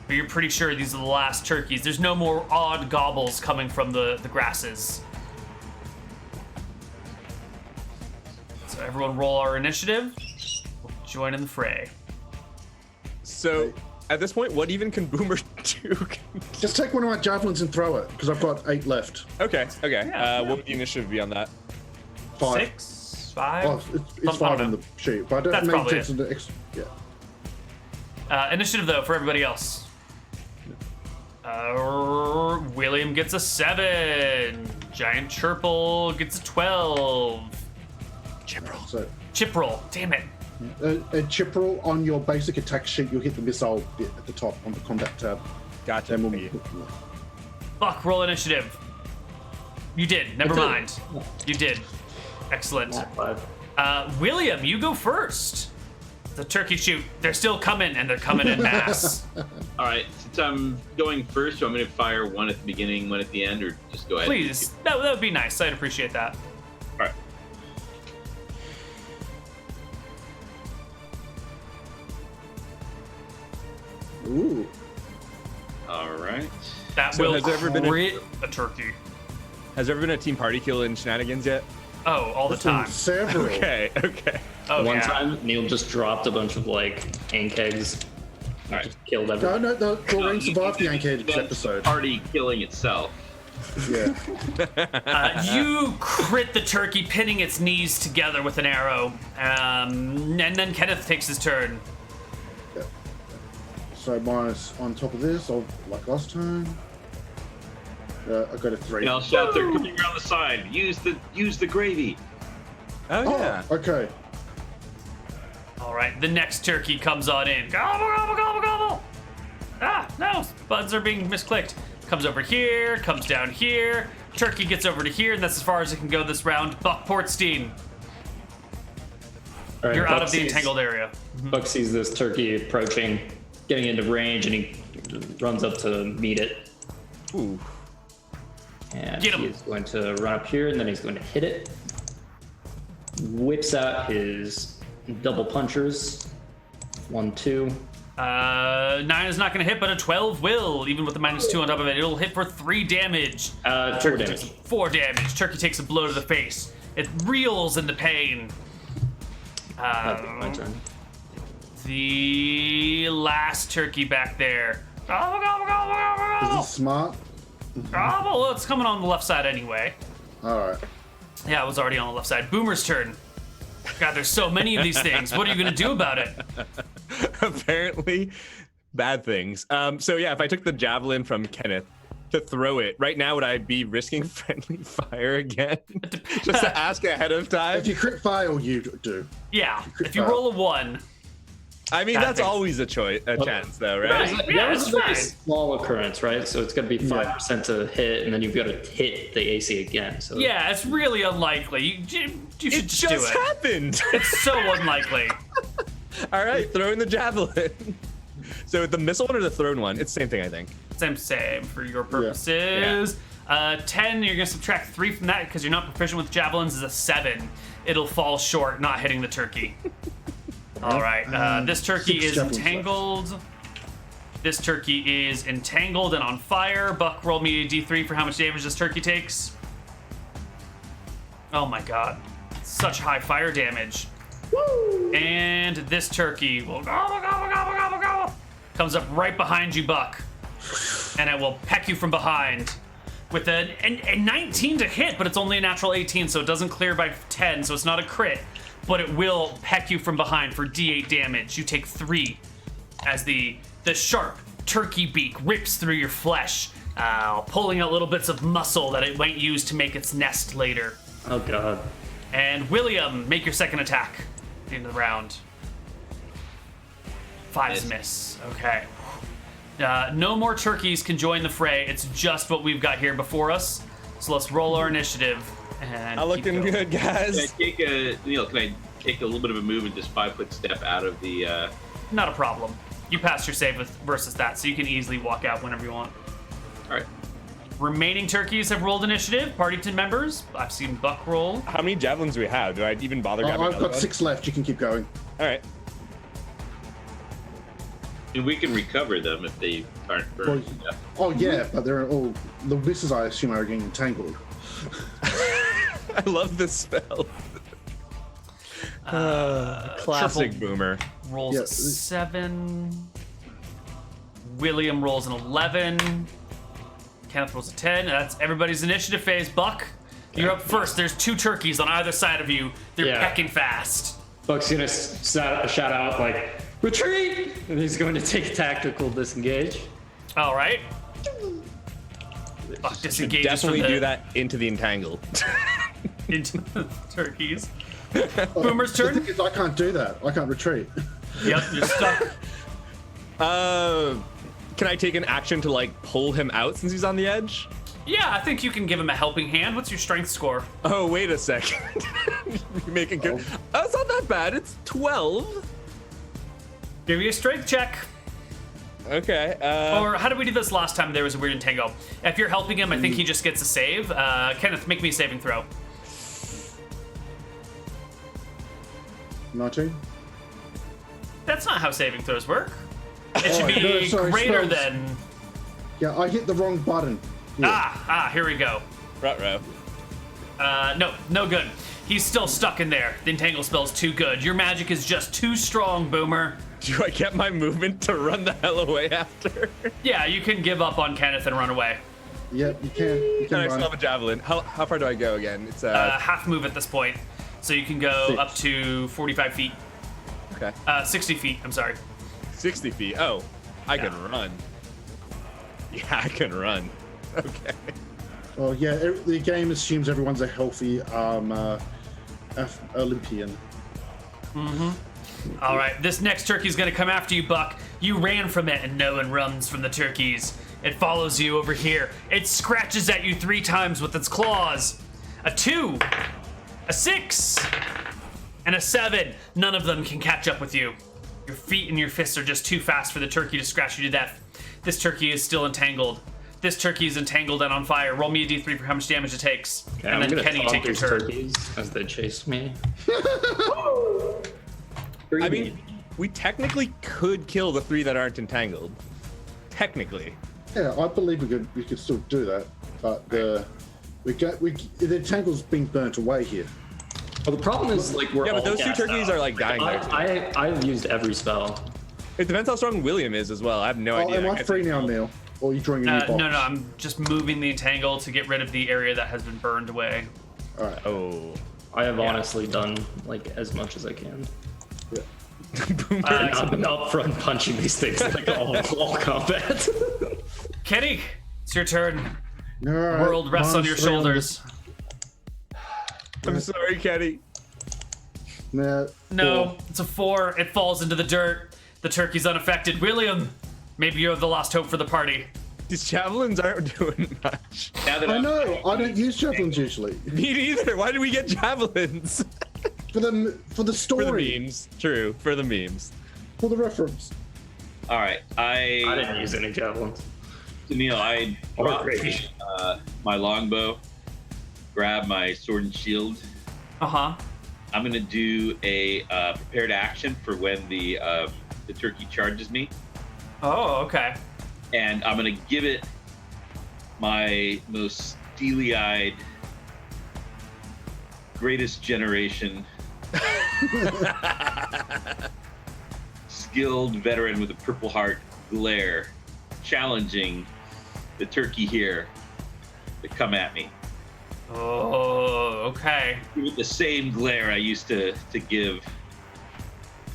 But you're pretty sure these are the last turkeys. There's no more odd gobbles coming from the grasses. So everyone roll our initiative. We'll join in the fray. So at this point, what even can Boomer do? Just take one of my javelins and throw it, because I've got 8 left. Okay. Yeah. What would the initiative be on that? 5. 6, 5. Oh, it's 5 on the sheet, but I don't That's make probably sense in the yeah. Initiative though for everybody else. William gets a 7. Giant Chirple gets a 12. So, Chip roll. Damn it. a chip roll on your basic attack sheet, you'll hit the missile bit at the top on the combat tab. Gotcha. Then we'll, Thank you. Buck, roll initiative. You did. Never mind. You did. Excellent. 5. William, you go first. The turkey shoot. They're still coming, and they're coming in mass. All right, since I'm going first, do you want me to fire one at the beginning, one at the end, or just go ahead? Please. That would be nice. I'd appreciate that. All right. Ooh. All right. That So will has there ever been crit a turkey. Has there ever been a team party kill in Shenanigans yet? Oh, all the time. Several. Okay. Oh, One yeah. time, Neal just dropped a bunch of like ink eggs. All right. Just killed No, everyone. no, Doreen you- survived the you- Anchorage that's episode. Party killing itself. Yeah. You crit the turkey, pinning its knees together with an arrow. And then Kenneth takes his turn. So minus on top of this, I'll, like last time. I got a 3. And I'll shout, they're coming around the side. Use the gravy. Oh yeah. Oh, okay. All right, the next turkey comes on in. Gobble, gobble, gobble, gobble. Ah, no, buds are being misclicked. Comes over here, comes down here. Turkey gets over to here, and that's as far as it can go this round. Buck Portstein, All right, you're out Buck of the sees- entangled area. Buck sees this turkey approaching, getting into range, and he runs up to meet it. Ooh. And Get him. he's going to run up here, and then he's going to hit it. Whips out his double punchers. 1, 2. 9 is not going to hit, but a 12 will, even with the -2 on top of it. It'll hit for 3 damage. 4 Turkey damage. takes 4 damage. Turkey takes a blow to the face. It reels in the pain. My turn. The last turkey back there. Gobble, gobble, gobble, gobble, Is gobble. this smart? Gobble. Well, it's coming on the left side anyway. Alright. Yeah, it was already on the left side. Boomer's turn. God, there's so many of these things. What are you going to do about it? Apparently, bad things. So yeah, if I took the javelin from Kenneth to throw it right now, would I be risking friendly fire again? Just to ask ahead of time. If you crit fail, you do. Yeah, if you roll a 1. I mean, That that's thing. always a chance, though, right? Right. Yeah, That it's was a very fine. small occurrence, right? So it's going to be 5% to hit, and then you've got to hit the AC again. So Yeah, it's really unlikely. You should It just do just it. happened. It's so unlikely. All right, throwing the javelin. So the missile one or the thrown one? It's the same thing, I think. Same for your purposes. 10, you're going to subtract 3 from that because you're not proficient with javelins, is a 7. It'll fall short, not hitting the turkey. All right, this turkey 6 is javelins entangled. This turkey is entangled and on fire. Buck, roll me a d3 for how much damage this turkey takes. Oh my god. Such high fire damage. Woo! And this turkey will gobble, gobble, gobble, gobble, gobble. Comes up right behind you, Buck. And it will peck you from behind with a 19 to hit, but it's only a natural 18, so it doesn't clear by 10, so it's not a crit. But it will peck you from behind for d8 damage. You take 3 as the sharp turkey beak rips through your flesh, pulling out little bits of muscle that it might use to make its nest later. Oh god. And William, make your second attack at the end of the round. 5's miss. Okay. No more turkeys can join the fray. It's just what we've got here before us. So let's roll our initiative. And Not looking keep going. good, Can I guys. take a Neal? Can take a little bit of a move and just 5-foot step out of the. Not a problem. You passed your save versus that, so you can easily walk out whenever you want. All right. Remaining turkeys have rolled initiative. Party team members, I've seen Buck roll. How many javelins do we have? Do I even bother grabbing I've another got one? 6 left. You can keep going. All right. And we can recover them if they aren't burned. Oh yeah, but they're all the misses. I assume are getting entangled. I love this spell. Classic Triple Boomer. rolls Yeah. a 7. William rolls an 11. Kenneth rolls a 10. That's everybody's initiative phase. Buck, you're up first. There's 2 turkeys on either side of you. They're Yeah. pecking fast. Buck's gonna shout out like, retreat! And he's going to take a tactical disengage. All right. Buck disengages Definitely from the, do that into the entangle. into the turkeys. Boomer's The thing turn. is, I can't do that. I can't retreat. Yep, you're stuck. Can I take an action to like pull him out since he's on the edge? Yeah, I think you can give him a helping hand. What's your strength score? Oh, wait a second. You're making good. Oh, it's not that bad. It's 12. Give me a strength check. Okay. Or how did we do this last time? There was a weird entangle. If you're helping him, I think he just gets a save. Kenneth, make me a saving throw. 19. That's not how saving throws work. It should Oh, be no, sorry, greater spells. than. Yeah, I hit the wrong button. Yeah. Here we go. Ruh-roh. No good. He's still stuck in there. The entangle spell's too good. Your magic is just too strong, Boomer. Do I get my movement to run the hell away after? Yeah, you can give up on Kenneth and run away. Yep, you can. You And can I still run. have a javelin. How far do I go again? It's Half move at this point. So you can go 6. up to 45 feet. okay. 60 feet, I'm sorry. 60 feet. Oh, I can run. Yeah, I can run. Okay. Oh yeah, the game assumes everyone's a healthy Olympian. All right, this next turkey's gonna come after you, Buck. You ran from it, and no one runs from the turkeys. It follows you over here. It scratches at you 3 times with its claws. A 2, a 6, and a 7. None of them can catch up with you. Your feet and your fists are just too fast for the turkey to scratch you to death. This turkey is still entangled. This turkey is entangled and on fire. Roll me a d3 for how much damage it takes. Okay, and I'm then gonna Kenny, taunt take your these turn. turkeys as they chase me. I mean, we technically could kill the 3 that aren't entangled. Technically. Yeah, I believe we could still do that, but the entangle's being burnt away here. Well, the problem is like we're Yeah, but all those 2 gassed turkeys out. are like dying there too. I've used every spell. It depends how strong William is as well. I have no Oh, idea. am I free now, Neal? Or are you drawing a new box? No, I'm just moving the entangle to get rid of the area that has been burned away. All right. Oh. I have honestly done like as much as I can. Yeah. I've been up front punching these things like all combat. Kenny, it's your turn. All right. World rests on Minus your 3 shoulders. I'm sorry, Kenny. No. No, it's a 4. It falls into the dirt. The turkey's unaffected. William, maybe you're the lost hope for the party. These javelins aren't doing much. Now that I I'm know. I don't use javelins usually. Me neither. Why did we get javelins? For the For the story. memes. True. For the memes. For the reference. all right, I didn't use any javelins. Neal, I Or dropped gravy. my longbow, grab my sword and shield. Uh-huh. I'm gonna do a prepared action for when the turkey charges me, Oh, okay. and I'm gonna give it my most steely-eyed, greatest generation, skilled veteran with a purple heart glare, challenging the turkey here to come at me. Oh, okay. Give it the same glare I used to give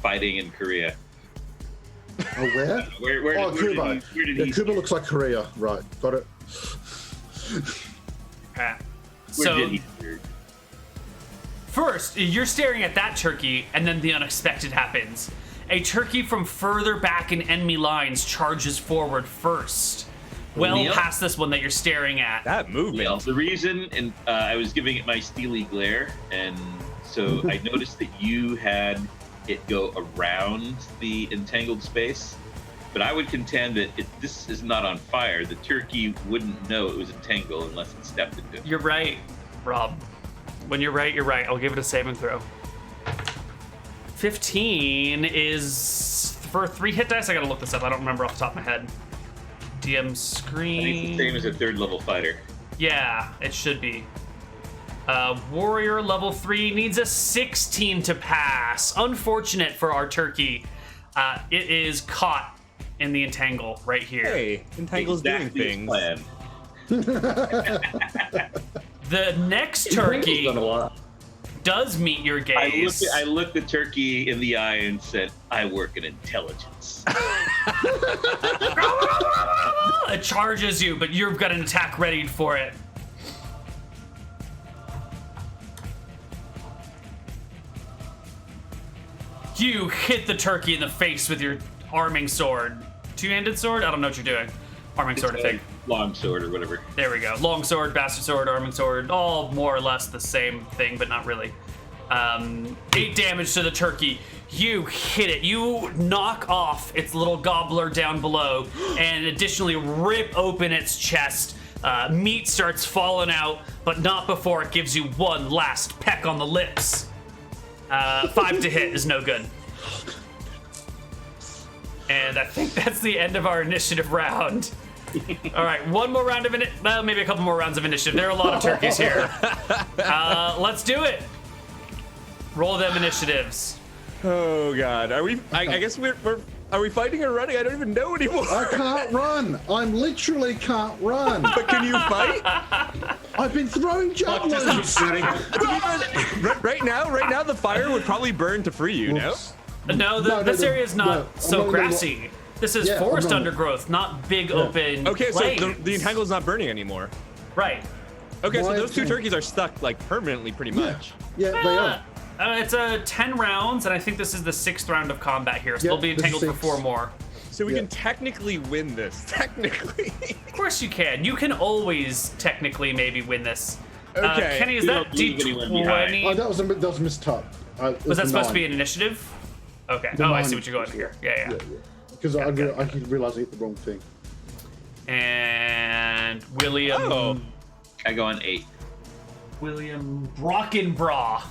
fighting in Korea. Oh, where? Where Oh, did Cuba. where did Yeah, he Cuba looks like Korea. Right. Got it. Okay. where So, did he steer? first, you're staring at that turkey, and then the unexpected happens. A turkey from further back in enemy lines charges forward first. Well Neal? past this one that you're staring at. That movement. Neal, the reason, and I was giving it my steely glare and So I noticed that you had it go around the entangled space, but I would contend that if this is not on fire, the turkey wouldn't know it was entangled unless it stepped into it. You're right, Rob. When you're right, you're right. I'll give it a saving throw. 15 is for 3 hit dice. I gotta look this up. I don't remember off the top of my head. DM screen. I think it's the same as a 3rd level fighter. Yeah, it should be. Warrior level 3 needs a 16 to pass. Unfortunate for our turkey. It is caught in the entangle right here. Hey, Entangle's Exactly doing as things. planned. The next turkey Done a lot. does meet your gaze. I looked the turkey in the eye and said, I work in intelligence. It charges you, but you've got an attack readied for it. You hit the turkey in the face with your arming sword. Two-handed sword? I don't know what you're doing. Arming sword, I think. Long sword or whatever. There we go. Long sword, bastard sword, arming sword. All more or less the same thing, but not really. 8 damage to the turkey. You hit it. You knock off its little gobbler down below and additionally rip open its chest. Meat starts falling out, but not before it gives you one last peck on the lips. 5 to hit is no good. And I think that's the end of our initiative round. All right, one more round of well, maybe a couple more rounds of initiative. There are a lot of turkeys here. Let's do it. Roll them initiatives. Oh God, are we? I guess are we fighting or running? I don't even know anymore. I can't run. I'm literally can't run. But can you fight? I've been throwing javelins. Right now, the fire would probably burn to free you. No. No, this area is not so grassy. This is forest undergrowth, not big open Okay, so plains. the entangle is not burning anymore. Right. Okay, so Why those 2 is- turkeys are stuck like permanently, pretty much. Yeah, they are. It's 10 rounds, and I think this is the 6th round of combat here, so Yeah, they'll be this is entangled for 6. 4 more. So we Yeah. can technically win this. Technically. Of course you can. You can always technically maybe win this. Okay. Kenny, is You that don't leave anyone behind. D20? Oh, that was a mistype. Was that supposed to be an initiative? Okay. The Oh, I 9. see what you're going here. Yeah. Because I realized I hit the wrong thing. And William. Oh. I go on 8. William Brockenbra.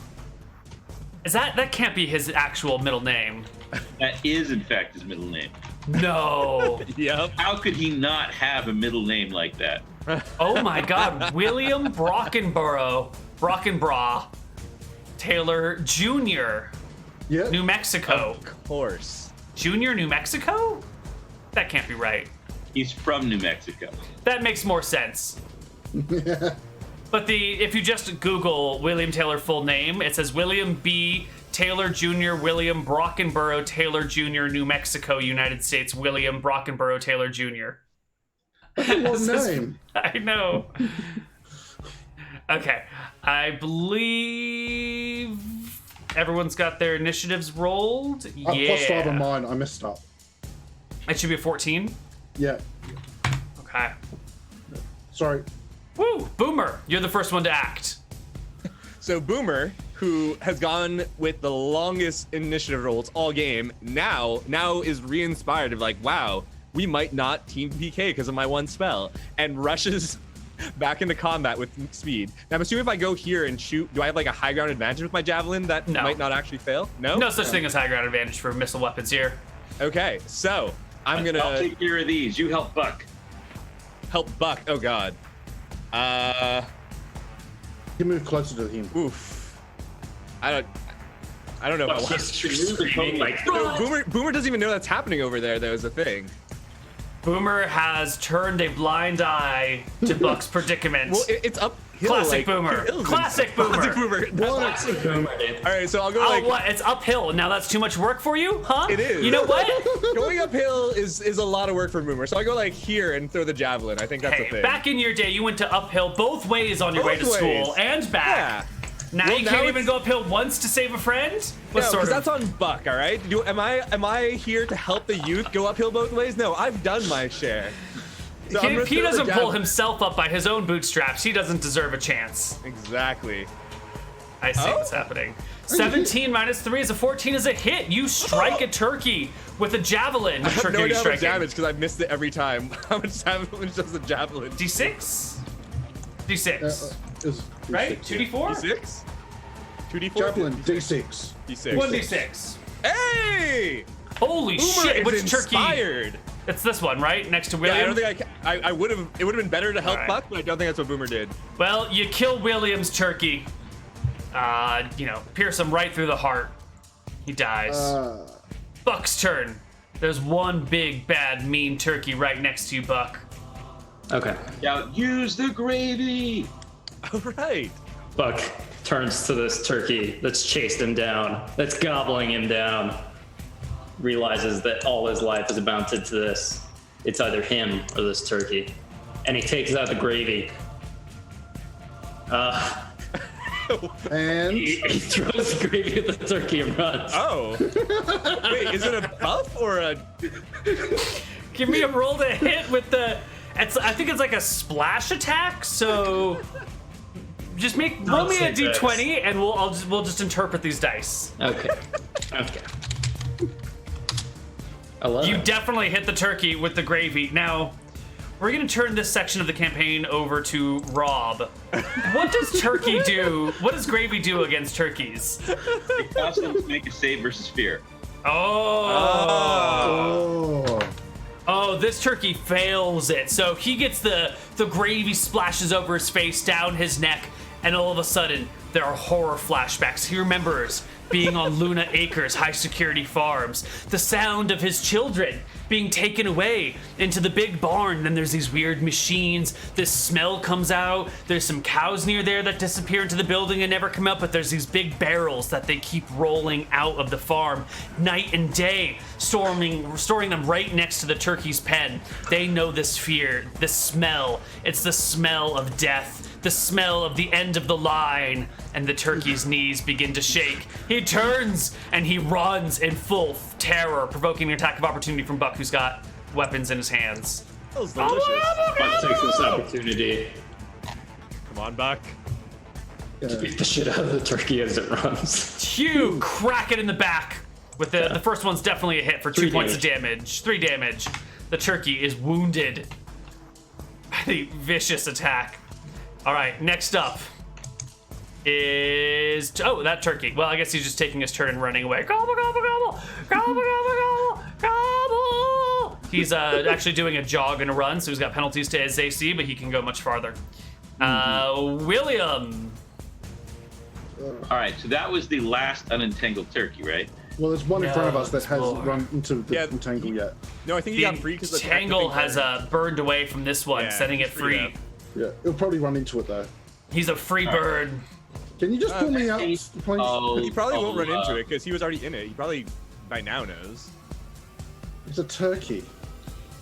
That can't be his actual middle name. That is, in fact, his middle name. No. Yep. How could he not have a middle name like that? Oh my God. William Brockenbra Taylor Jr. Yeah. New Mexico. Of course. Junior New Mexico? That can't be right. He's from New Mexico. That makes more sense. But if you just Google William Taylor full name, it says William B. Taylor Jr. William Brockenborough Taylor Jr. New Mexico, United States. William Brockenborough Taylor Jr. That's a long name. I know. Okay. I believe everyone's got their initiatives rolled. Yeah. +5 on mine. I messed up. It should be a 14. Yeah. Okay. Sorry. Woo! Boomer, you're the first one to act. So Boomer, who has gone with the longest initiative rolls all game, now is re-inspired of like, wow, we might not team PK because of my one spell, and rushes back into combat with speed. Now I'm assuming if I go here and shoot, do I have like a high ground advantage with my javelin that No. might not actually fail? No? No such thing as high ground advantage for missile weapons here. Okay, so I'm I'll gonna take care of these. You help Buck. help Buck. Oh God. You move closer to him. Oof. I don't know. If I want He's screaming like, No, Boomer doesn't even know that's happening over there. Though is a thing. Boomer has turned a blind eye to Buck's predicament. Well, it's uphill. Classic like, Boomer. hills and Classic stuff. Boomer. Classic Boomer. classic Boomer, dude. All right, so I'll go Oh, like. what? It's uphill. Now that's too much work for you, huh? It is. You know what? Going uphill is a lot of work for Boomer. So I go like here and throw the javelin. I think that's a Hey, thing. back in your day, you went to uphill both ways on your way to Both ways. school and back. Yeah. Now Well, you now can't even it's- go uphill once to save a friend? What No, sort because of? that's on Buck. All right. Am I here to help the youth go uphill both ways? No, I've done my share. So I'm gonna He throw the doesn't pull javelin. himself up by his own bootstraps. He doesn't deserve a chance. Exactly. I see what's happening. 17 minus 3 is a 14 is a hit. You strike a turkey with a javelin. I have Turkey no idea how much striking. damage because I missed it every time. How much damage does the javelin? D6? D6. Is Right? 2d4? D6? 2d4? Javelin, D6. D6. 1d6. Hey! Holy Boomer shit, is which turkey? inspired. It's this one, right? Next to Yeah, William? I don't think I would have. It would have been better to help Alright. Buck, but I don't think that's what Boomer did. Well, you kill William's turkey. Pierce him right through the heart. He dies. Buck's turn. There's one big, bad, mean turkey right next to you, Buck. Okay. Now use the gravy. All right. Buck turns to this turkey that's chased him down, that's gobbling him down, realizes that all his life is amounted to this. It's either him or this turkey. And he takes out the gravy. And He throws the gravy at the turkey and runs. Oh. Wait, is it a buff or a? Give me a roll to hit with the. I think it's like a splash attack. So just roll me a say d20, and we'll just interpret these dice. Okay. Okay. 11. You definitely hit the turkey with the gravy. Now, we're gonna turn this section of the campaign over to Rob. What does turkey do? What does gravy do against turkeys? It causes them to make a save versus fear. Oh, this turkey fails it. So he gets the gravy splashes over his face, down his neck, and all of a sudden, there are horror flashbacks. He remembers being on Luna Acres high security farms, the sound of his children being taken away into the big barn. Then there's these weird machines. This smell comes out. There's some cows near there that disappear into the building and never come out, but there's these big barrels that they keep rolling out of the farm night and day, storing them right next to the turkey's pen. They know this fear, this smell. It's the smell of death. The smell of the end of the line, and the turkey's knees begin to shake. He turns and he runs in full terror, provoking an attack of opportunity from Buck, who's got weapons in his hands. That was delicious. Buck takes this opportunity Come on, Buck. to beat the shit out of the turkey as it runs. You crack it in the back. With the first one's definitely a hit for 2 3 points of damage. 3 damage. The turkey is wounded by the vicious attack. All right, next up is that turkey. Well, I guess he's just taking his turn and running away. Gobble, gobble, gobble, gobble, gobble, gobble, gobble. He's actually doing a jog and a run, so he's got penalties to his AC, but he can go much farther. William. All right, so that was the last unentangled turkey, right? well, there's one in front of us that No, hasn't run into the Yeah. entangle yet. No, I think he The got free because the tangle has burned away from this one, Yeah, setting it he's freed free. up. Yeah, it'll probably run into it though. He's a free bird. Can you just pull me out, please? He probably won't run into uh, it because he was already in it. He probably by now knows. It's a turkey.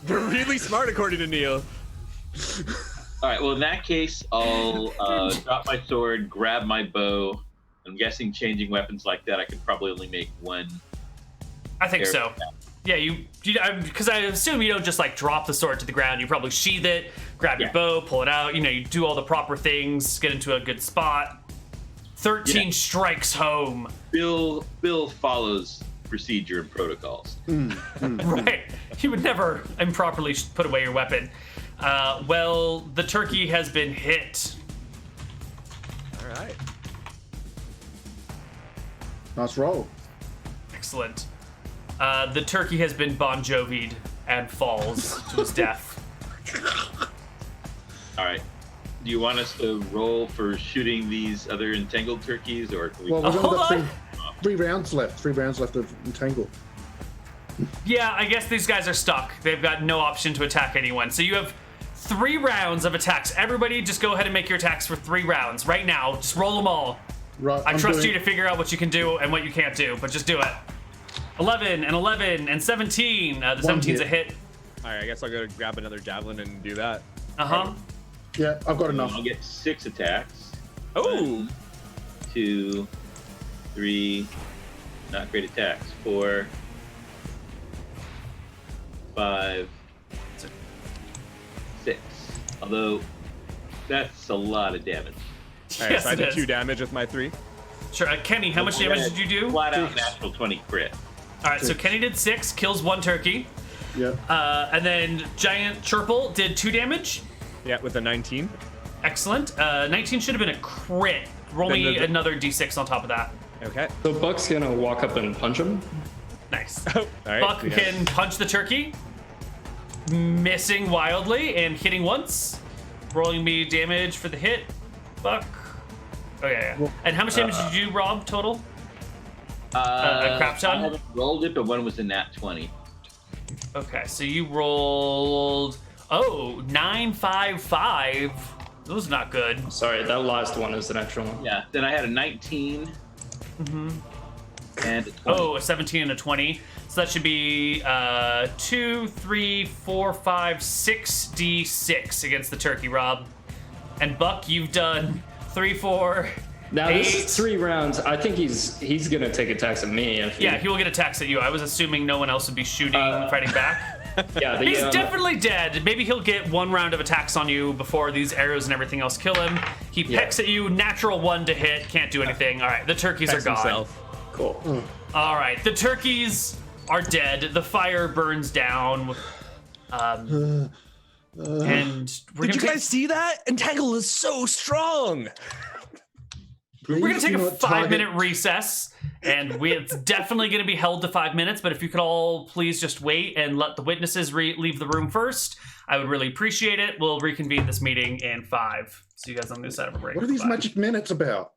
You're really smart, according to Neal. All right, well, in that case, I'll drop my sword, grab my bow. I'm guessing changing weapons like that, I could probably only make one. I think There. so. Yeah, because I assume you don't just like drop the sword to the ground. You probably sheath it, grab your Yeah. bow, pull it out. You do all the proper things, get into a good spot. 13 Yeah. strikes home. Bill follows procedure and protocols. Right. You would never improperly put away your weapon. Well, the turkey has been hit. All right. Nice roll. Excellent. The turkey has been Bon Jovi'd and falls to his death. All right. Do you want us to roll for shooting these other entangled turkeys, or can we? Well, we've Hold only got on. three rounds left. 3 rounds left of entangle. Yeah, I guess these guys are stuck. They've got no option to attack anyone. So you have 3 rounds of attacks. Everybody just go ahead and make your attacks for 3 rounds. Right now, just roll them all. Right. I trust you to figure out what you can do and what you can't do, but just do it. 11 and 11 and 17. The 17's a hit. All right, I guess I'll go grab another javelin and do that. Uh-huh. Yeah, I've got enough. I'll get 6 attacks. Oh, 2, 3, not great attacks. 4, 5, 6. Although that's a lot of damage. all right. Yes, So I it did is. 2 damage with my 3. Sure. Kenny, how much damage did you do? Flat out natural 20 crit. All right, so Kenny did 6, kills 1 turkey. Yeah. And then Giant Chirple did 2 damage. Yeah, with a 19. Excellent. 19 should have been a crit. Roll me another d6 on top of that. Okay. So Buck's gonna walk up and punch him. Nice. Oh, all right. Buck can punch the turkey, missing wildly and hitting once. Rolling me damage for the hit. Buck. Oh, yeah. And how much damage did you do, Rob, total? A crap ton? I haven't rolled it, but one was a nat 20. Okay, so you rolled... Oh, 9, 5, 5. Those are not good. Sorry, that last one is an extra one. Yeah, then I had a 19. Mm-hmm. And a 20. Oh, a 17 and a 20. So that should be 2, 3, 4, 5, 6 d6 against the turkey, Rob. And Buck, you've done 3, 4, Now 8. this is 3 rounds. I think he's gonna take attacks at me. If Yeah, he will get attacks at you. I was assuming no one else would be shooting, fighting back. Yeah, He's definitely dead. Maybe he'll get 1 round of attacks on you before these arrows and everything else kill him. He pecks at you, natural 1 to hit, can't do anything. All right, the turkeys are gone. Himself. Cool. All right, the turkeys are dead. The fire burns down. And we're Did you gonna guys see that? Entangle is so strong. we're gonna take a Please do not 5-minute recess, and it's definitely gonna be held to 5 minutes. But if you could all please just wait and let the witnesses leave the room first, I would really appreciate it. We'll reconvene this meeting in 5. See you guys on the other side of a break. What are these Bye. magic minutes about?